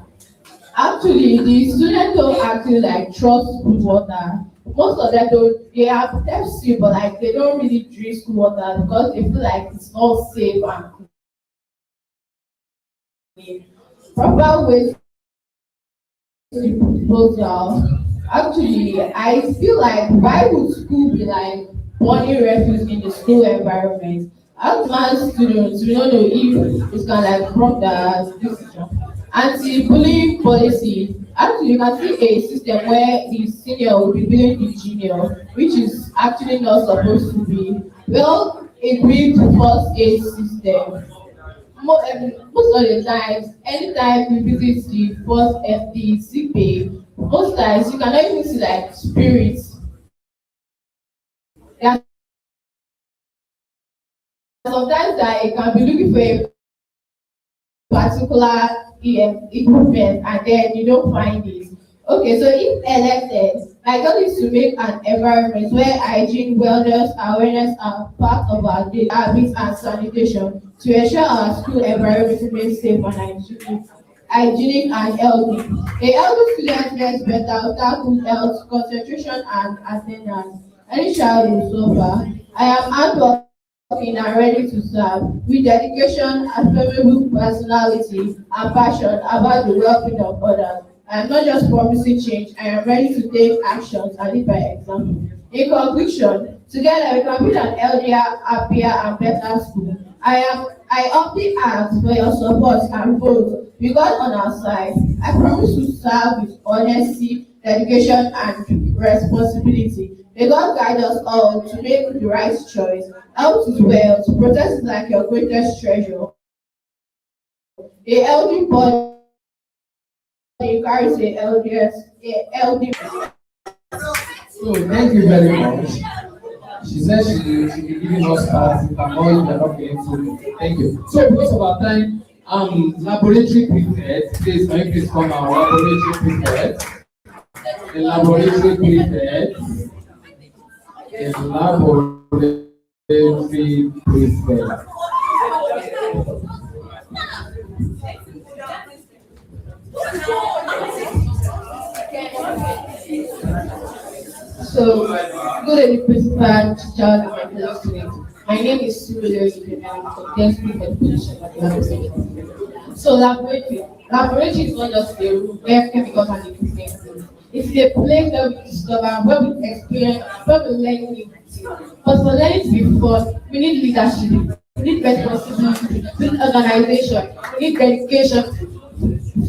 Actually, the students don't actually like trust good water. Most of them don't. They are thirsty, but like they don't really drink school water because they feel like it's not safe and clean. Proper waste disposal. Actually, I feel like why would school be like burning refuse in the school environment? As math students, we don't know if it's kind of like from the decision. Anti-bullying policy. Actually, you can see a system where the senior will be bullying the junior, which is actually not supposed to be. Well, agreed to first aid system. Most of the times, anytime we visit the first the sick bay, most times you cannot even see like spirits. There are sometimes that you can be looking for a particular equipment and then you don't find it. Okay, so if elected, my goal is to make an environment where hygiene, wellness, awareness are part of our daily habits and sanitation to ensure our school environment remains safe and hygienic and healthy. A healthy student gets better without good health, concentration, and attendance. Any child will suffer. I am hardworking and ready to serve with dedication, admirable personality, and passion about the well-being of others. I am not just promising change, I am ready to take actions and lead by example. In conclusion, together we can build an healthier, happier, and better school. I humbly ask for your support and vote. With God on our side, I promise to serve with honesty, dedication, and responsibility. May God guide us all to make the right choice. Health is wealth. Protect it like your greatest treasure. A healthy body carries a healthy. So thank you very much. She said she be giving us cards, if I'm not, you're not getting so thank you. So because of our time, laboratory prefect, please can you please come our laboratory prefect. The laboratory prefect. The laboratory prefect. So, good evening, principal, teachers, and my fellow students. My name is Sule and I'm contesting for the position of laboratory. So, laboratory is not just a room where chemicals and equipment live. It's a place where we discover, where we experience, where we learn new things. But for learning to be fun, we need leadership, we need responsibility, we need organization, we need dedication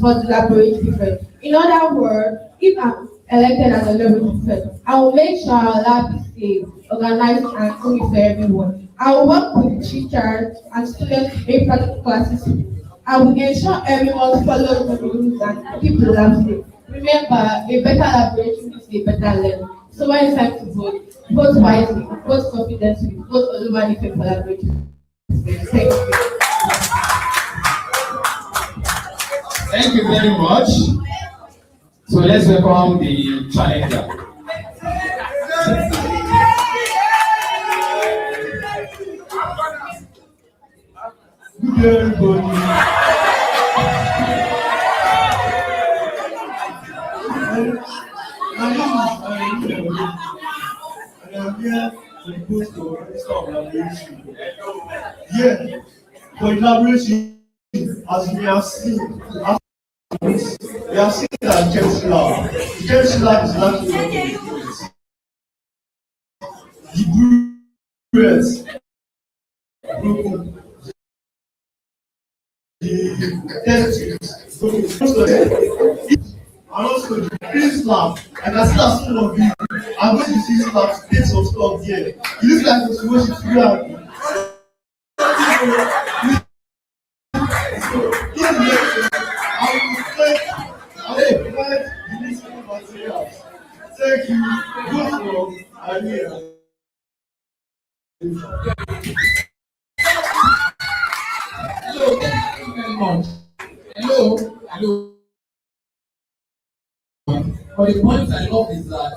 for the laboratory prefect. In other words, if I'm elected as a laboratory prefect, I will make sure our lab is safe, organized, and cool for everyone. I will work with teachers and students in practical classes. I will ensure everyone follows the rules and keep the lab safe. Remember, a better laboratory is a better learning. So when it's time to vote, vote wisely, vote confidently, vote for the Manifesto collaborative. Thank you. Thank you very much. So let's welcome the challenger. Good day, everybody. My name is Ayemi, and I'm here to post the Minister of Laboratory. Yeah, for elaboration, as we have seen, we have seen that chemistry lab. The chemistry lab is lacking a lot of equipment. The brewers broken. The test tubes broken. And also the physics lab. I can see that some of you are going to the physics lab to take some stuff there. It looks like it's supposed to figure out. I will provide the necessary materials. Thank you. Good for Alia. Hello, thank you very much. Hello. But the point I love is that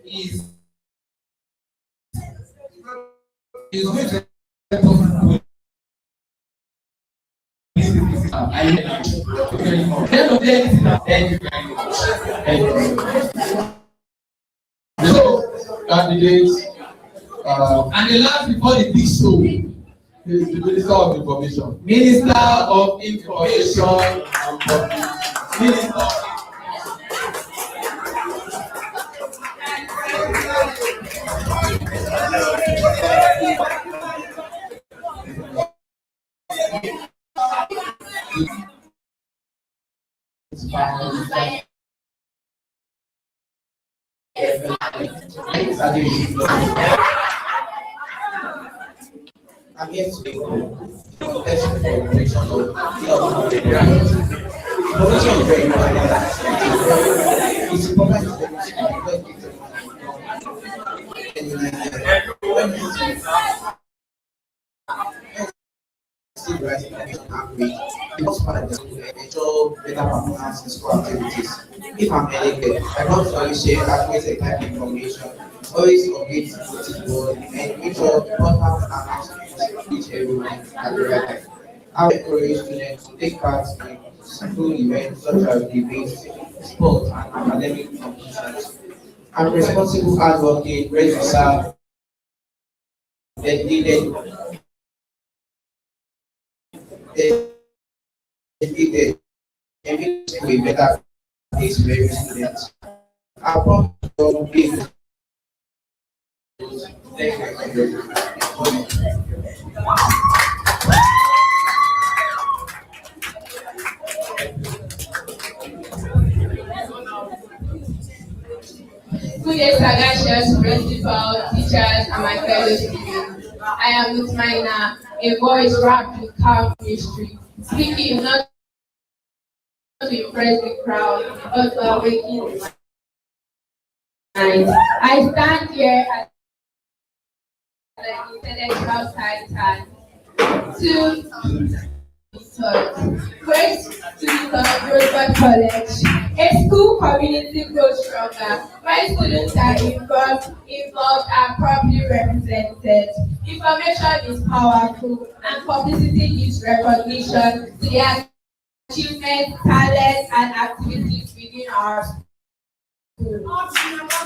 is going to help us. I thank you very much. Thank you very much. Thank you. So, candidates, And the last before the big show is the Minister of Information. Minister of Information and Public. Minister. I'm here to make protection for information of health and grants. Information is very important. It's important to still right information accurate. The most part of the ensure better performance in school activities. If I'm elected, I want to always share accurate and type information, always update the world, and make sure important announcements reach everyone at the right time. I will encourage students to take part in school events such as debates, sports, and academic competitions. And responsible hardworking, ready to serve, dedicated educated and make school a better place for every student. I promise to be thank you. Good day, sagacious principal, teachers, and my fellow students. I am with Mina, a voice wrapped with calm mystery, speaking not to impress the crowd, but to awaken the mind. I stand here as an intellectual titan to great students of Rosebud College. A school community grows stronger when students are involved and properly represented. Information is powerful and publicity gives recognition to the achievements, talents, and activities within our school.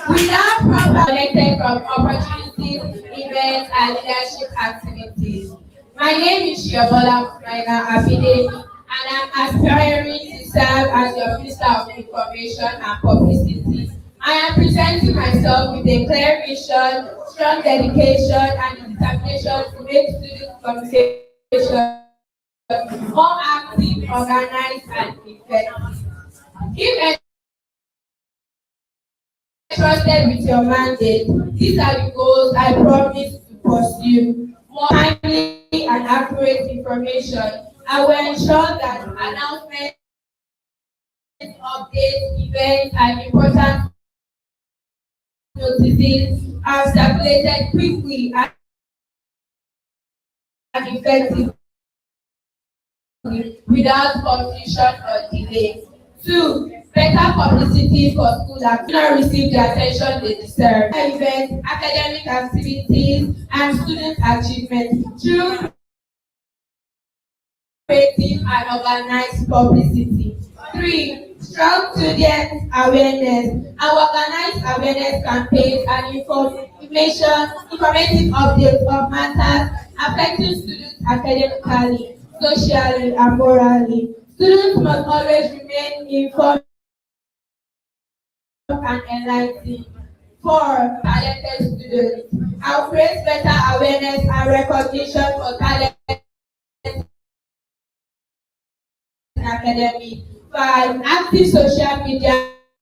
Without proper connected from opportunities, events, and leadership activities. My name is Shiabola Maina Abide, and I'm aspiring to serve as your Minister of Information and Publicity. I am presenting myself with a clear vision, strong dedication, and determination to make student communication more active, organized, and effective. If trusted with your mandate, these are the goals I promise to pursue. More timely and accurate information. I will ensure that announcements, updates, events, and important notices are circulated quickly and effectively without confusion or delay. 2. Better publicity for schools that do not receive the attention they deserve. Events, academic activities, and student achievements through creative and organized publicity. 3. Strong student awareness and organized awareness campaigns and informative updates of matters affecting students academically, socially, and morally. Students must always remain informed and enlightened. 4. Talented students. I'll create better awareness and recognition for talent in academic. 5. Active social media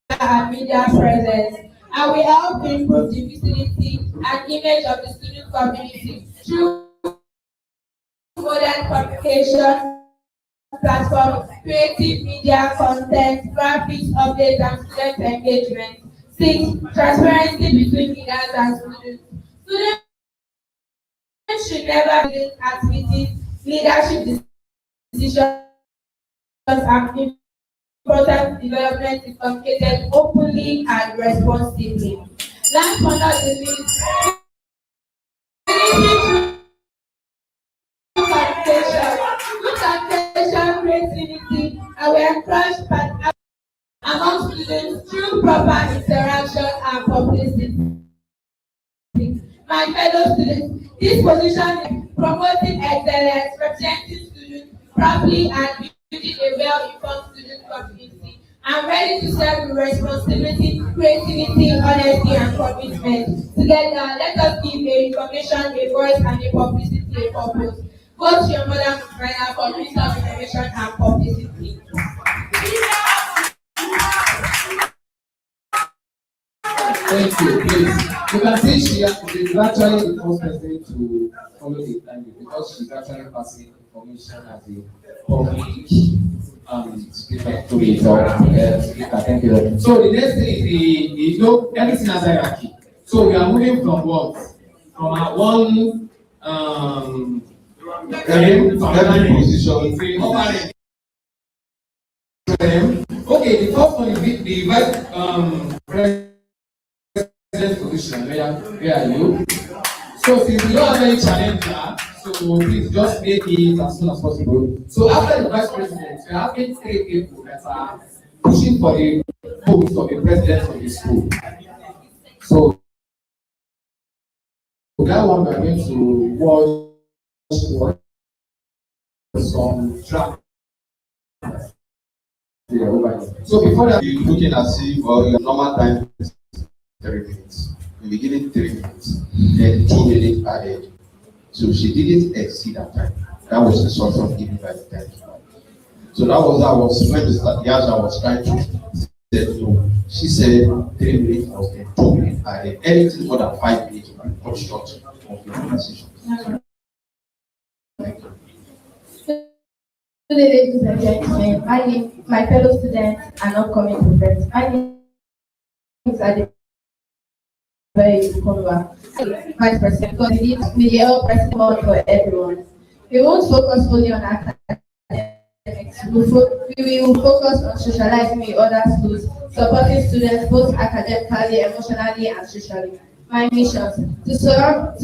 and media presence. I will help improve the visibility and image of the student community through modern communication platforms, creative media content, graphics, updates, and student engagement. 6. Transparency between leaders and students. Students should never do activities, leadership decisions, and important development is communicated openly and responsibly. Last but not the least, good communication creates unity and we encourage among students through proper interaction and publicity. My fellow students, this position is promoting excellence, representing students properly, and building a well-informed student community. I'm ready to serve with responsibility, creativity, honesty, and commitment. Together, let us give a information, a voice, and a publicity a purpose. Go to your mother for Minister of Information and Publicity. Thank you. Please. You can see she is actually the first person to follow the timing because she's actually passing information as a public speaker to it or speaker. Thank you. So the next thing is everything has hierarchy. So we are moving from what? From our one every position. Okay, the first one is the vice president position. Where are you? So since you don't have any challenger, so please just make it as soon as possible. So after the vice president, we are having 3 people that are pushing for the post of the president of the school. So that one we are going to watch some track So before that, You looking as if well, your normal time is 3 minutes. You be giving 3 minutes, then 2 minutes added. So she didn't exceed that time. That was the source of giving by the time. So that was how I was when the Yasha was trying to say no. She said 3 minutes was then 2 minutes added. Anything more than 5 minutes will be cut short of your conversation. Thank you. Good day, ladies and gentlemen. My fellow students and upcoming prefects. My name is Ade Konwa, Vice President, because we need media president for everyone. We won't focus only on academics. We will focus on socializing with other schools, supporting students both academically, emotionally, and socially. My missions to serve as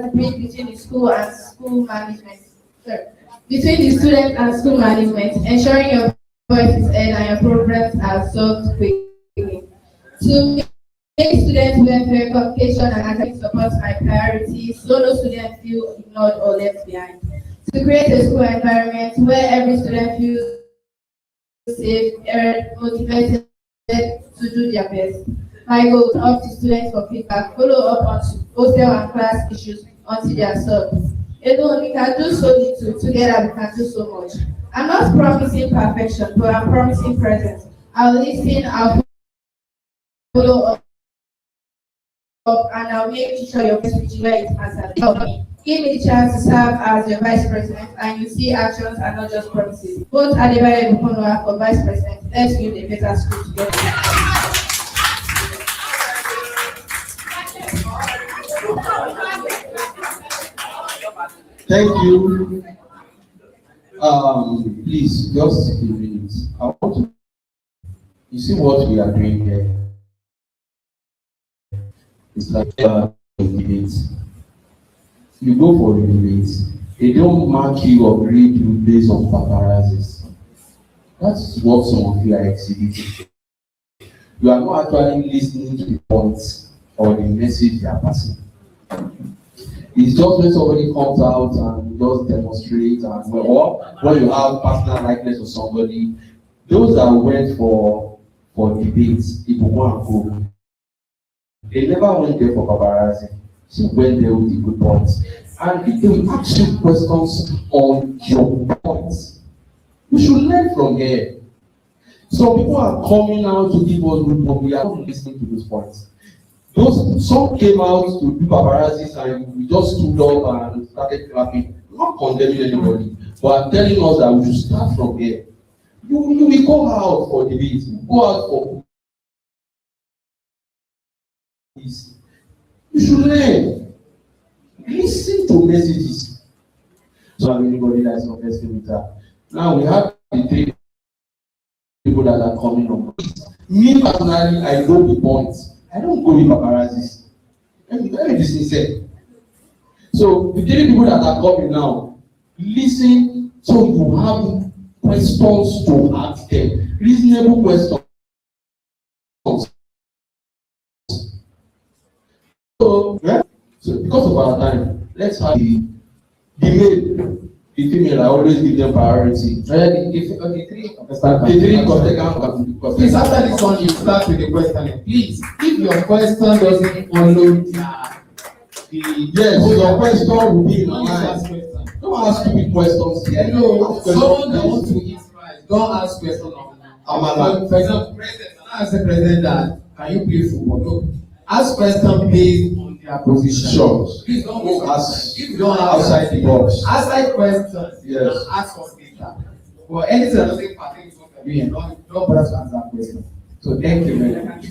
the bridge between the school and school management. Sorry. Between the student and school management, ensuring your voice is heard and your problems are solved quickly. To make student welfare, communication, and academic support my priority, so no student feel ignored or left behind. To create a school environment where every student feels safe, and motivated to do their best. My goal is up to students for feedback, follow up on hostel and class issues until they are solved. Although we can do so little, together we can do so much. I'm not promising perfection, but I'm promising presence. I'll listen, I'll follow up, and I'll make sure your best speech where it matters. Give me the chance to serve as your vice president, and you see actions are not just promises. Both Adebayo and Bukonoa for vice president. Let's build a better school together. Thank you. Please, just a minute. I want to. You see what we are doing here? It's like debate. You go for the debate. They don't mark you or grade you based on paparazzis. That's what some of you are exhibiting. You are not actually listening to the points or the message they are passing. It's just when somebody comes out and just demonstrates, and or when you have personal likeness of somebody, those that went for debates, people want to go. They never went there for paparazzi. She went there with the good points. And if they will ask you questions on your points, you should learn from here. So people are coming out to give us good points. We are not listening to those points. Some came out to do paparazzis and we just stood up and started clapping. I'm not condemning anybody, but I'm telling us that we should start from here. You will go out for debate, go out for peace. You should learn. Listen to messages. So have anybody that is investing with that. Now we have the three people that are coming on. Me personally, I go with points. I don't go with paparazzis. Let me be sincere. So the three people that are coming now, listen so you have questions to ask them. Reasonable questions. So because of our time, let's have the male, the female. I always give them priority. The three please, after this one, you start with the question. Please, if your question doesn't follow yes, your question will be in line. Don't ask stupid questions here. No, someone that wants to eat rice, don't ask questions on Amala. For example, president, I ask the president that, can you play football? No. Ask questions based on their position. Sure. Please don't ask if you don't outside the box. Outside questions, yes. Ask for data. For anything that doesn't pertain to what you're doing, don't bother to answer that question. So thank you very much.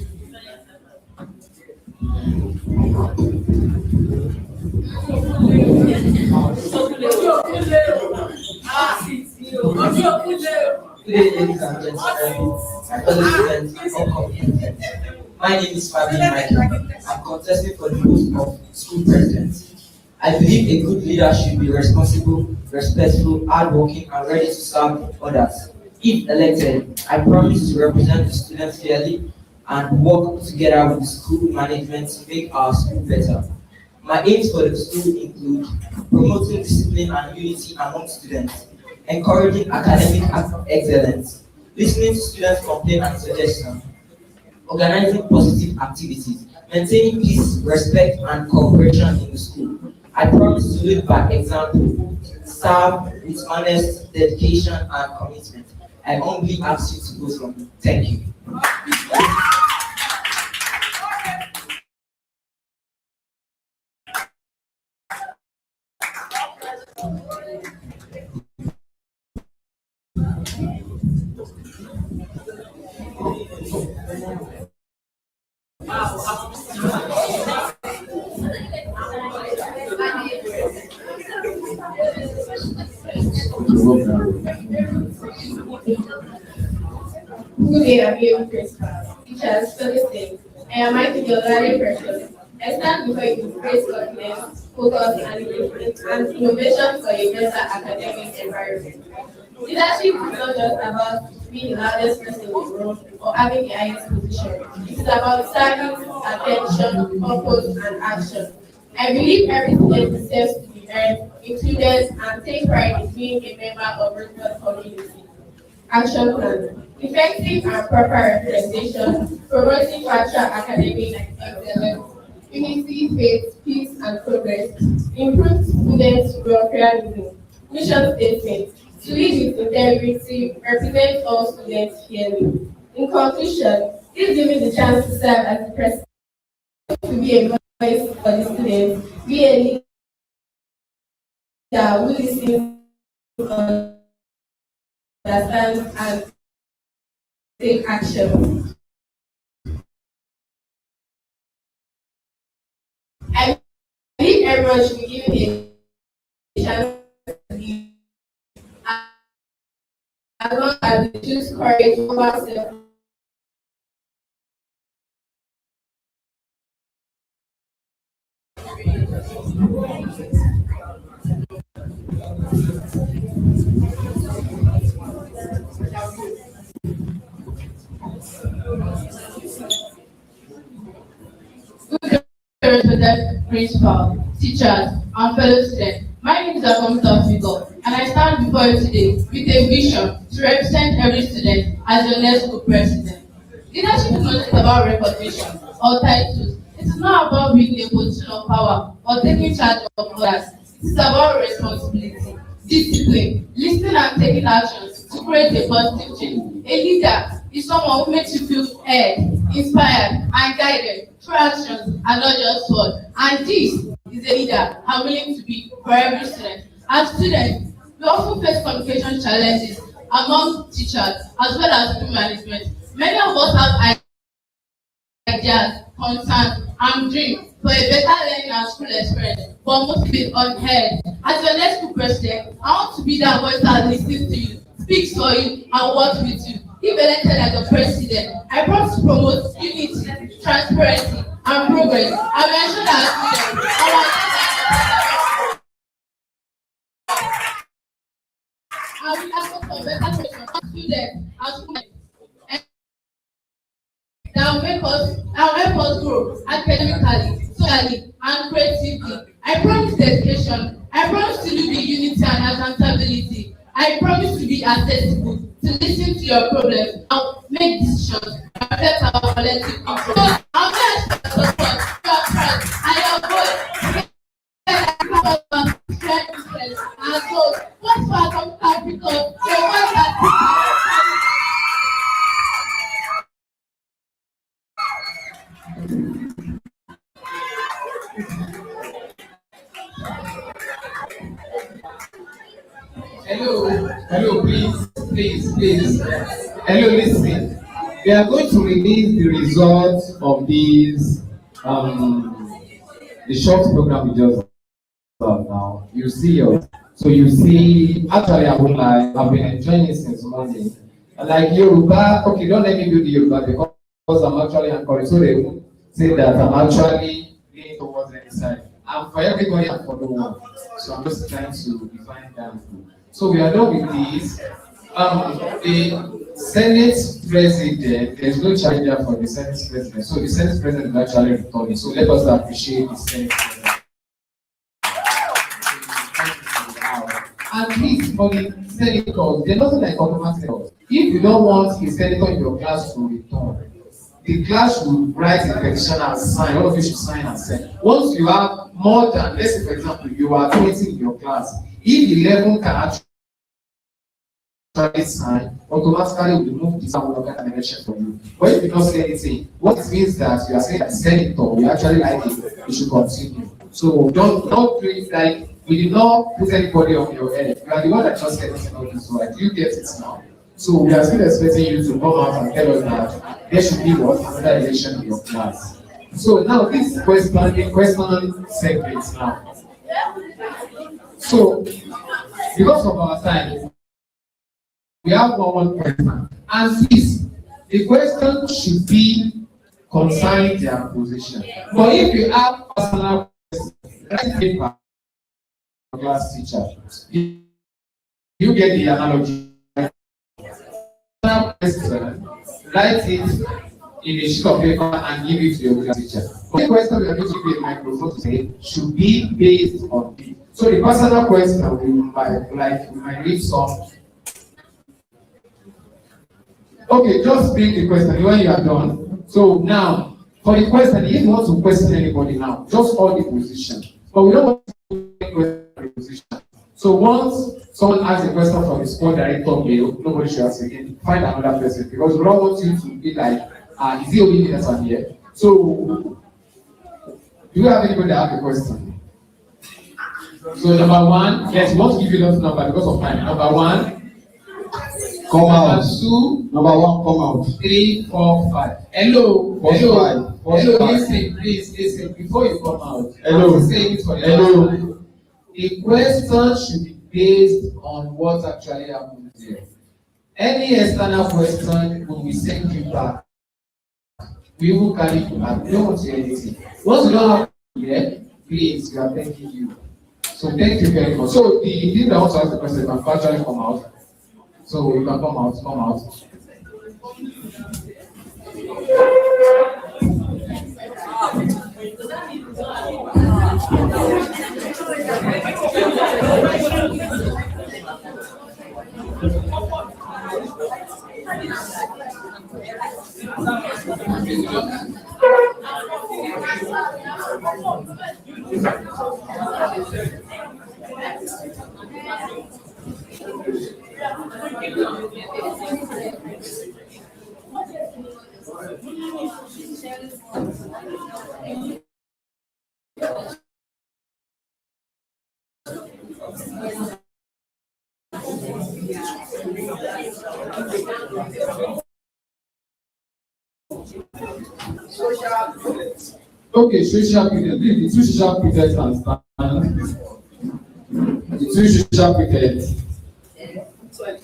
Good day, ladies and gentlemen, my fellow students, welcome. My name is Fabian Michael. I'm contesting for the post of school president. I believe a good leader should be responsible, respectful, hardworking, and ready to serve others. If elected, I promise to represent the students fairly and work together with the school management to make our school better. My aims for the school include promoting discipline and unity among students, encouraging academic excellence, listening to students' complaints and suggestions, organizing positive activities, maintaining peace, respect, and cooperation in the school. I promise to lead by example, serve with honest dedication and commitment. I humbly ask you to vote for me. Thank you. Good day, I'm your principal. Teachers, students, I am Michael Yolari Precious. I stand before you to praise confidence, focus, and innovation for a better academic environment. Leadership is not just about being the loudest person in the room or having the highest position. It is about serving, attention, purpose, and action. I believe every student deserves to be heard, included, and take pride in being a member of Rosebud community. Action plan. Effective and proper representation, promoting virtual academic excellence, unity, faith, peace, and progress, improve students' welfareism. Mission statement. To lead with integrity, represent all students fairly. In conclusion, if given the chance to serve as the president, to be a voice for the students, be a leader who listens, understands, and take action. I believe everyone should be given a chance to lead as long as they choose courage over self. Respected principal, teachers, and fellow students. My name is Akomita Figo, and I stand before you today with a vision to represent every student as your next school president. Leadership is not just about recognition or titles. It is not about being in a position of power or taking charge of others. It is about responsibility, discipline, listening and taking actions to create a positive change. A leader is someone who makes you feel heard, inspired, and guided through actions and not just words. And this is a leader I'm willing to be for every student. As students, we often face communication challenges among teachers as well as school management. Many of us have ideas, concerns, and dreams for a better learning and school experience, but most of it unheard. As your next school president, I want to be that voice that listens to you, speaks for you, and works with you. If elected as a president, I promise to promote unity, transparency, and progress. I will ensure that I will advocate for better treatment of students and students that will help us grow academically, socially, and creatively. I promise dedication. I promise to live in unity and accountability. I promise to be accessible, to listen to your problems, and make decisions that reflect our collective interest. So, I'm going to support your trust and your voice. And so, what's for our computer because your voice that Hello, please. Hello, listen. We are going to release the results of these, the short program we just done now. You see yours. So you see, actually, I've been enjoying it since morning. Like Yoruba, okay, don't let me do the Yoruba because I'm actually encouraged. So they won't say that I'm actually leaning towards any side. And for everybody, I follow one. So I'm just trying to define that. So we are done with this. The Senate President, there's no challenger for the Senate President. So the Senate President is actually returning. So let us appreciate the Senate President. And please, for the senators, they're not like automatic senators. If you don't want a senator in your class to return, the class will write a petition and sign. All of you should sign and send. Once you have more than, let's say for example, you are 20 in your class, if 11 can actually sign, automatically we remove the sound of an election for you. But if you don't say anything, what it means that you are saying that the senator, we actually like it, you should continue. So don't do it like we did not put anybody on your head. You are the one that just said this all this right. You get it now. So we are still expecting you to come out and tell us that there should be what another election in your class. So now this question, the question segment now. So because of our time, we have one question. And please, the question should be concerning their position. But if you have personal questions, write paper class teacher. You get the analogy. Question, write it in a sheet of paper and give it to your class teacher. The question we are going to give you a microphone to say should be based on it. So the personal question we might read some. Okay, just bring the question when you are done. So now, for the question, if you want to question anybody now, just hold the position. But we don't want to question the position. So once someone asks a question from the sport director mail, nobody should ask again. Find another person because we don't want you to be like, is he only that one here? So, do you have anybody that have a question? So number one, yes, we want to give you that number because of time. Number one, come out. Two, number one, come out. 3, 4, 5. Hello, hello, hello. Listen, please listen before you come out. Hello, say it for the hello. The question should be based on what actually happened there. Any external question will be sent you back. We will carry you back. We don't want to hear anything. Once you don't have here, please, we are thanking you. So thank you very much. So the thing that wants to ask the question can actually come out. So you can come out, come out. Okay, social media. The two social media can stand. The two social media. So can you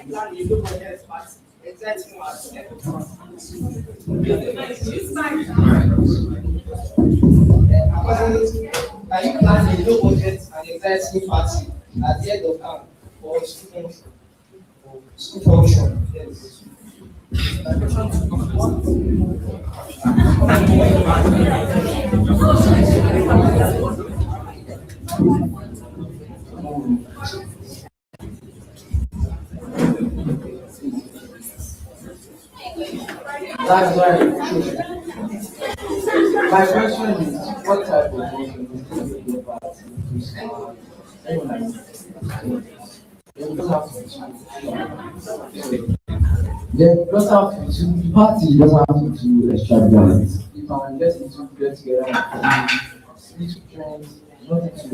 plan a low budget party? Exactly what can you plan a low budget and exciting party at the end of camp for students for school function? Yes. That's right. My question is, what type of work do you do party? They don't have to the party doesn't have to do extravagant. You can get into get together and split trends, nothing to do.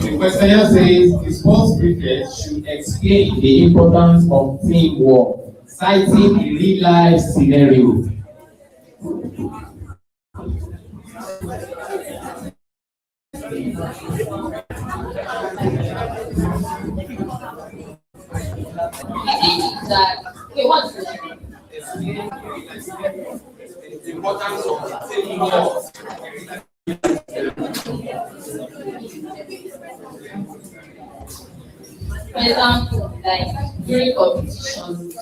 The questionnaire says the sports prefect should explain the importance of teamwork, citing a real life scenario. that, okay, what's the The importance of teamwork. For example, like during competitions,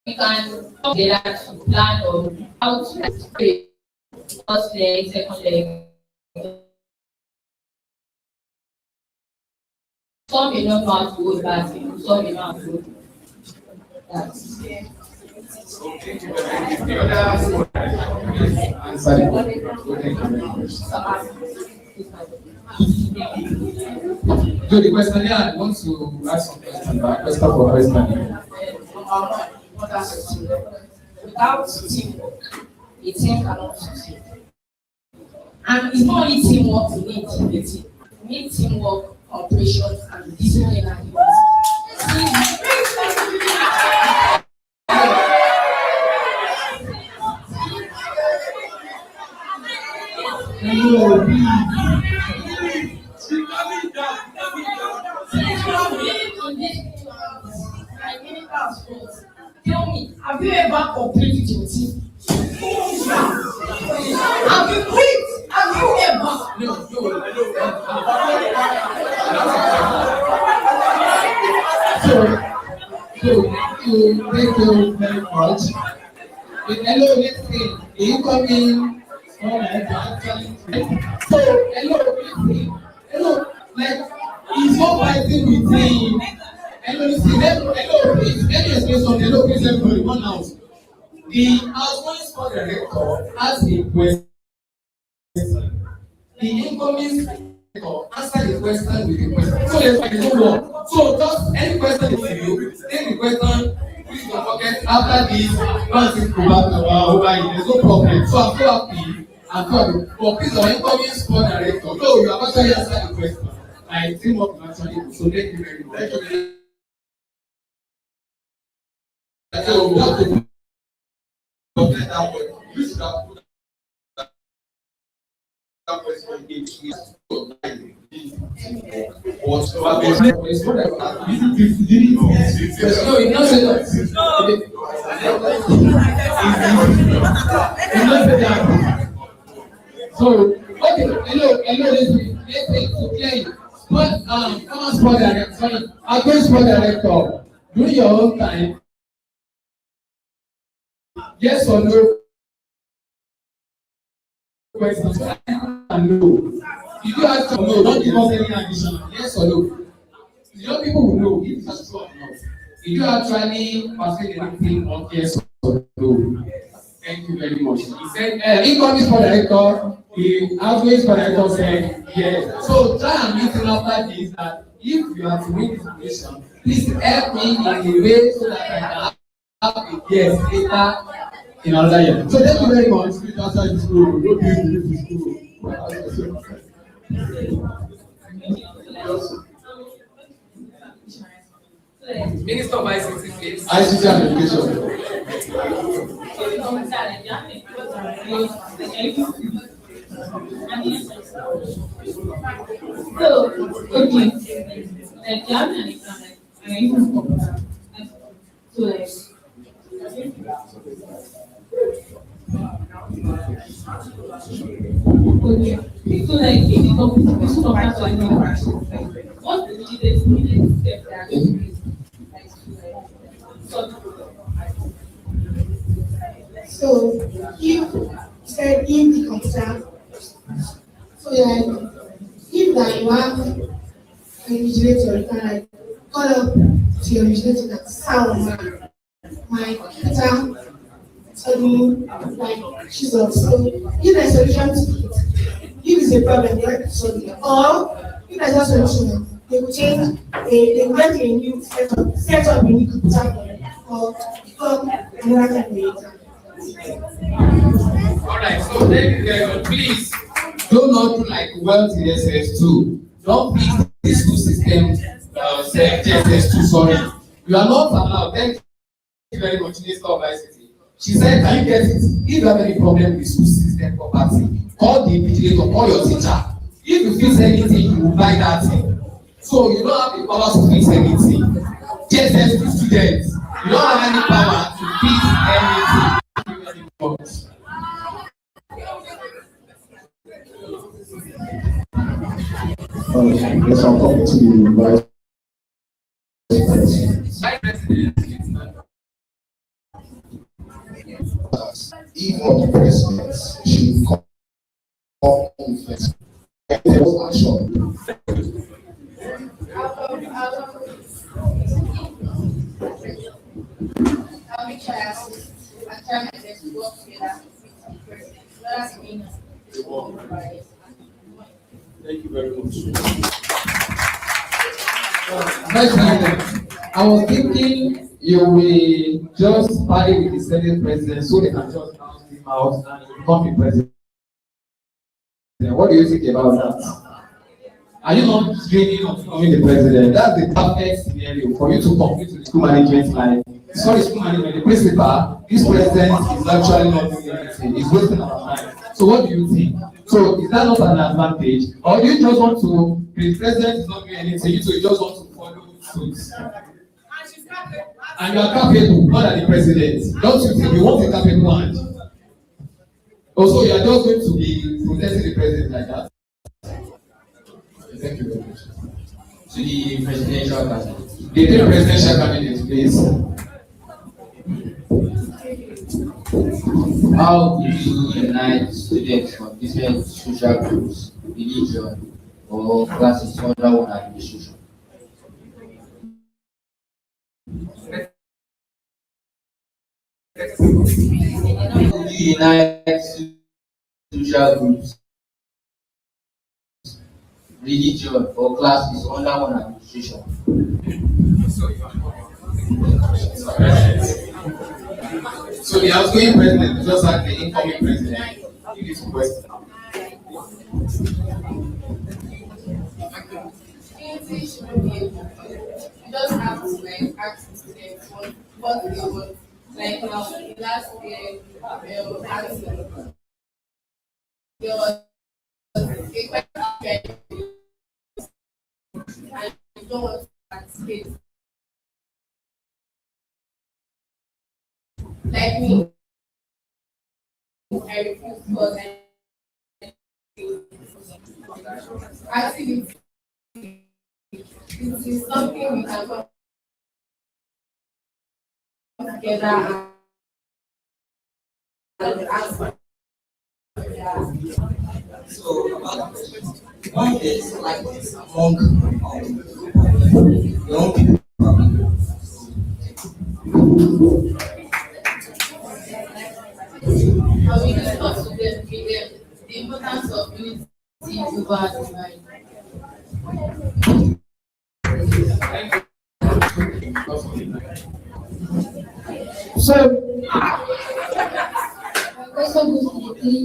we can come together to plan on how to play first leg, second leg. Some may not know how to hold batting, some may know how to hold that. The other answer. Thank you very much. So the questionnaire wants to ask some questions. Question for question. Without teamwork, a team cannot succeed. And it's not only teamwork we need in the team. We need teamwork, cooperation, and discipline and unity. Tell me, have you ever completed your team? Have you quit? Have you ever? No. So thank you very much. Hello, let's say, incoming. So hello, like he's not fighting with him. Hello, please, let me explain something. Hello, please, everybody, one house. The outgoing sport director has a question. The incoming director answer the question with the question. So there's like no one. So just any question is you, take the question, put it in your pocket. After this, don't think about over it. There's no problem. So I'm so happy. I'm sorry. But please, our incoming sport director, no, you have actually answered the question. I think what you actually do. So thank you very much. So we have to complete that point. You should have put that question in So, okay, hello, let's say to clear it. But come on, sport director, against sport director, during your own time, yes or no questions, and no. If you ask for no, don't give us any addition, yes or no. Your people will know if it's true or not. If you actually perceive anything on yes or no. Thank you very much. He said, incoming sport director, the average sport director said yes. So try and listen after this that if you are to win this position, please help me in a way so that I can have a yes later in another year. So thank you very much. Please answer the school. Go to the school. Minister of ICT, please. ICT and education. So, okay, like you have an exam, like, and I even so like. Okay, so like if you come to this conference or any practice, what's the immediate step that you So if said in the computer, so like if that you have an invigilator, you can like call up to your invigilator that sound my computer suddenly like she's off. So if there's a solution to it, if it's a problem, they have to solve it. Or if there's a solution, they will change they will get a new set up a new computer or become another kind of data. Alright, so thank you very much. Please do not do like wealth in SS2. Don't fix the school system SS2, sorry. You are not allowed. Thank you very much, Minister of ICT. She said, can you get it? If you have any problem with school system property, call the invigilator, call your teacher. If you fix anything, you will buy that thing. So you don't have the power to fix anything. Just as the students, you don't have any power to fix anything. Yes, I'll come to the vice president. If not the president should come with action. I'll be trying to assist. I try my best to work together with the president. That's me. Thank you very much. Vice President, I was thinking you will just party with the Senate president so they can just announce him out and he become the president. What do you think about that? Are you not dreaming of becoming the president? That's the perfect scenario for you to complete with the school management line. Sorry, school management, the principal, this president is actually not doing anything. He's wasting our time. So what do you think? So is that not an advantage? Or do you just want to, the president is not doing anything, you just want to follow suit? And you are capable, more than the president. Don't you think you want a capable hand? Also, you are just going to be protecting the president like that? Thank you very much. To the presidential candidate. The three presidential candidates, please. How do you unite students from different social groups, religion, or classes under one administration? How do you unite social groups, religion, or classes under one administration? So the outgoing president just like the incoming president. You need to question. Unity shouldn't be able. You just have to like ask the students what they want. Like last year, asking there was a question and you don't want to participate. Like me, I refuse because activity it is something we can come together and ask for. So, one is like among young people. I will discuss with them the importance of unity over divide. So, My question goes to the three.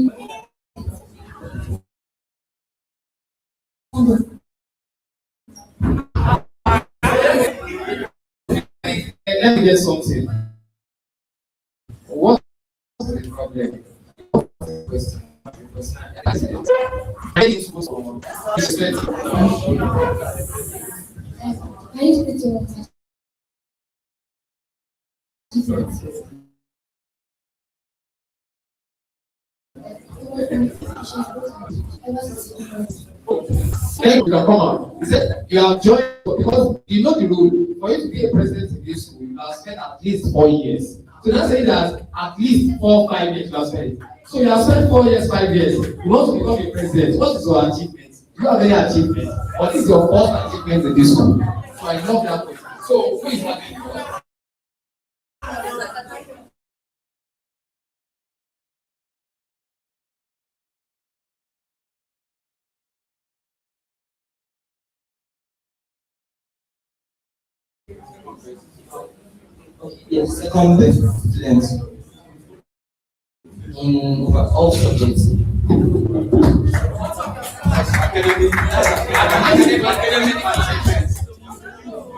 Let me get something. What's the problem? Question. Can you speak to your Then you can come out. He said you have joined because you know the rule. For you to be a president in this school, you have spent at least 4 years. So that's saying that at least 4 or 5 years you have spent. So you have spent 4 years, 5 years. You want to become a president. What is your achievement? Do you have any achievement? What is your first achievement in this school? So I love that question. So who is having you? Yes, second best students in over all subjects.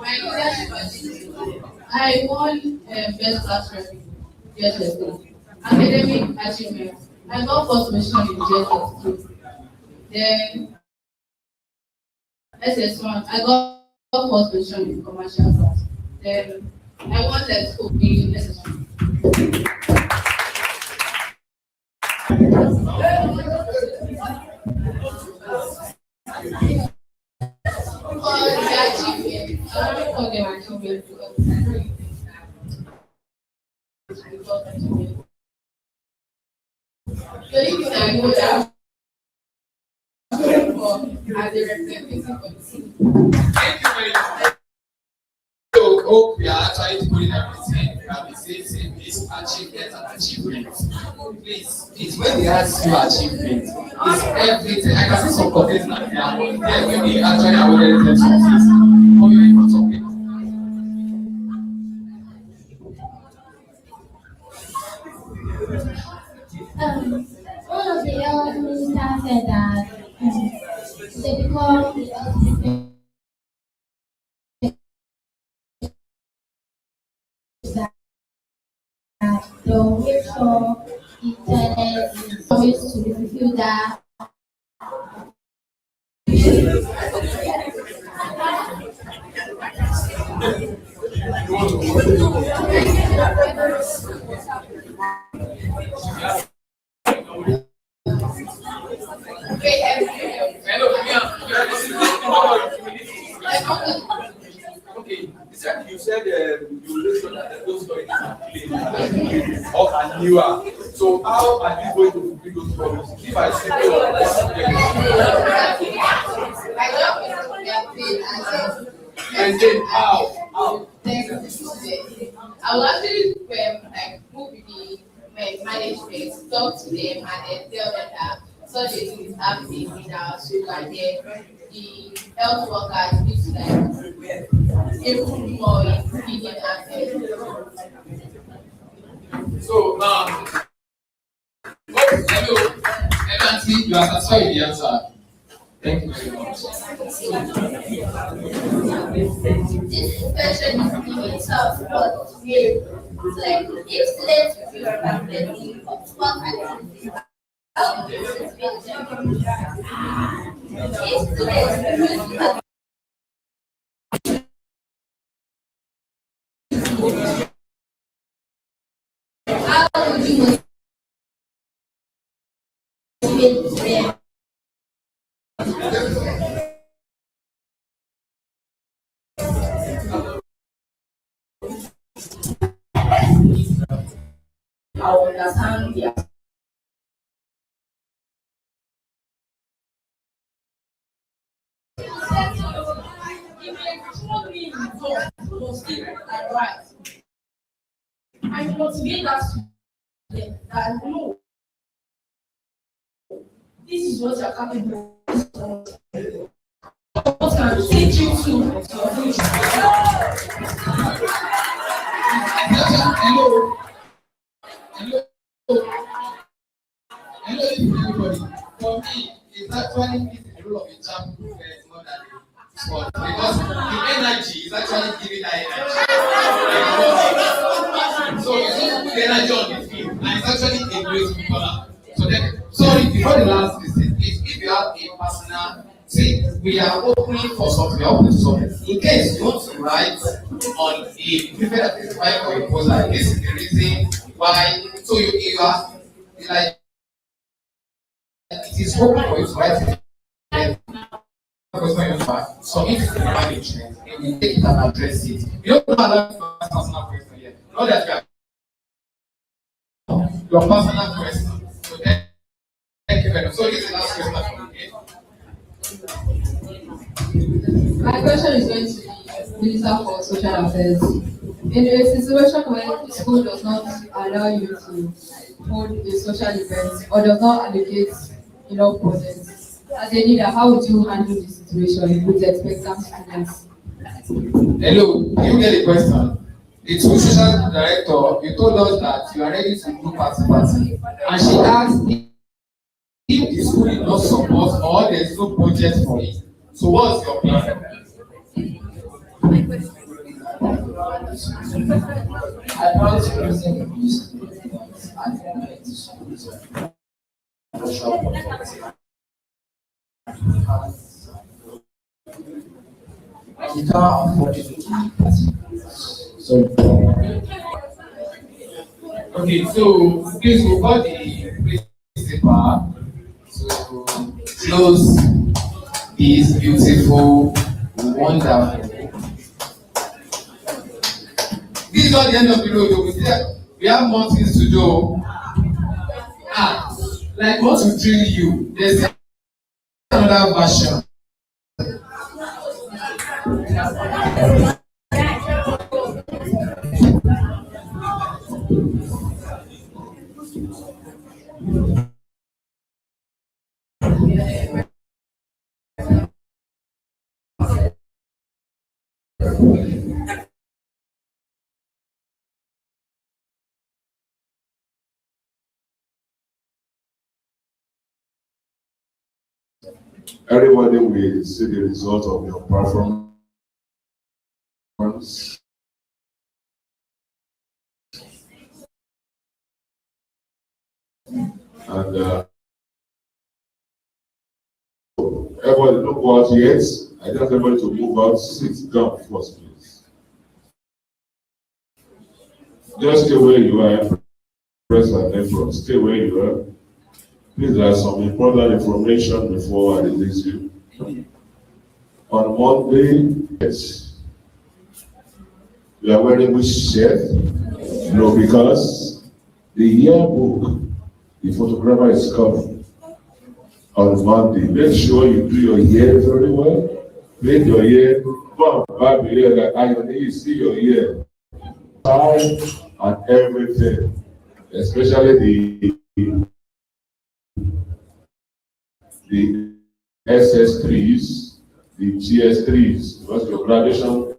My leadership achievement. I won best class revenue GSS3. Academic achievement. I got first position in GSS2. Then SS1, I got first position in commercial class. Then I wanted to be in SS1. For the achievement, I don't call them achievement because the only thing I know that I'm for as a representative for the city. Thank you very much. So, hope we are actually putting everything. We have been saying this achievement and achievement. Please, it's when they ask you achievement, it's everything. I can see some content like that. Then when we actually awarded them some things, or you're in front of people. One of the health ministers said that they become the health that they'll make sure the toilet is always to fulfill that. Okay, you said you make sure that those stories are clean or are newer. So how are you going to fulfill those stories? If I see and then how? I will actually like move with the management, talk to them, and then tell them that such a thing is happening in our school, and then the health workers need to like improve more in feeding and So, hello, Evancy, you are satisfied with the answer. Thank you very much. This question is tough, but yeah, like if students feel abandoned, what activities how do you motivate them? If students feel how would you motivate them? I understand their I motivate that student that no, this is what you're capable of. What can take you to your future? Hello. Hello. Hello, everybody. For me, it's actually the role of a champ prefect more than a sport because the energy is actually giving that energy. So you don't put the energy on the field, and it's actually a great footballer. So then, sorry, before the last visit, please, if you have a personal, see, we are opening for something. We are opening something. In case you want to write on a prefect that is filing for a proposal, this is the reason why. So you are like. It is open for you to write it. So if it's management, you take it and address it. You don't allow your personal question yet. Not that you are your personal question. So thank you very much. So this is the last question from me. My question is going to the Minister for Social Affairs. In a situation where the school does not allow you to hold a social event or does not allocate enough budgets, as a leader, how would you handle the situation with the expectant students? Hello, you get the question. The two social director, you told us that you are ready to do party, and she asked if the school did not support or there is no budget for it. So what's your plan? I plan to present this at the moment to schools social projects. and you can't afford to do it. So, Okay, so please we'll call the principal to close this beautiful, wonderful. This is not the end of the road, though. We have more things to do. Like what to drill you, there's another version. Everybody will see the result of your performance. And everybody don't go out yet. I just everybody to move out. Sit down first, please. Just stay where you are. Press and network. Stay where you are. Please, there are some important information before I release you. On Monday, yes, we are wearing which shirt? No, because the yearbook, the photographer is coming on Monday. Make sure you do your hair very well. Make your hair, come back here that I need to see your hair. Time and everything, especially the SS3s, the GS3s, because your graduation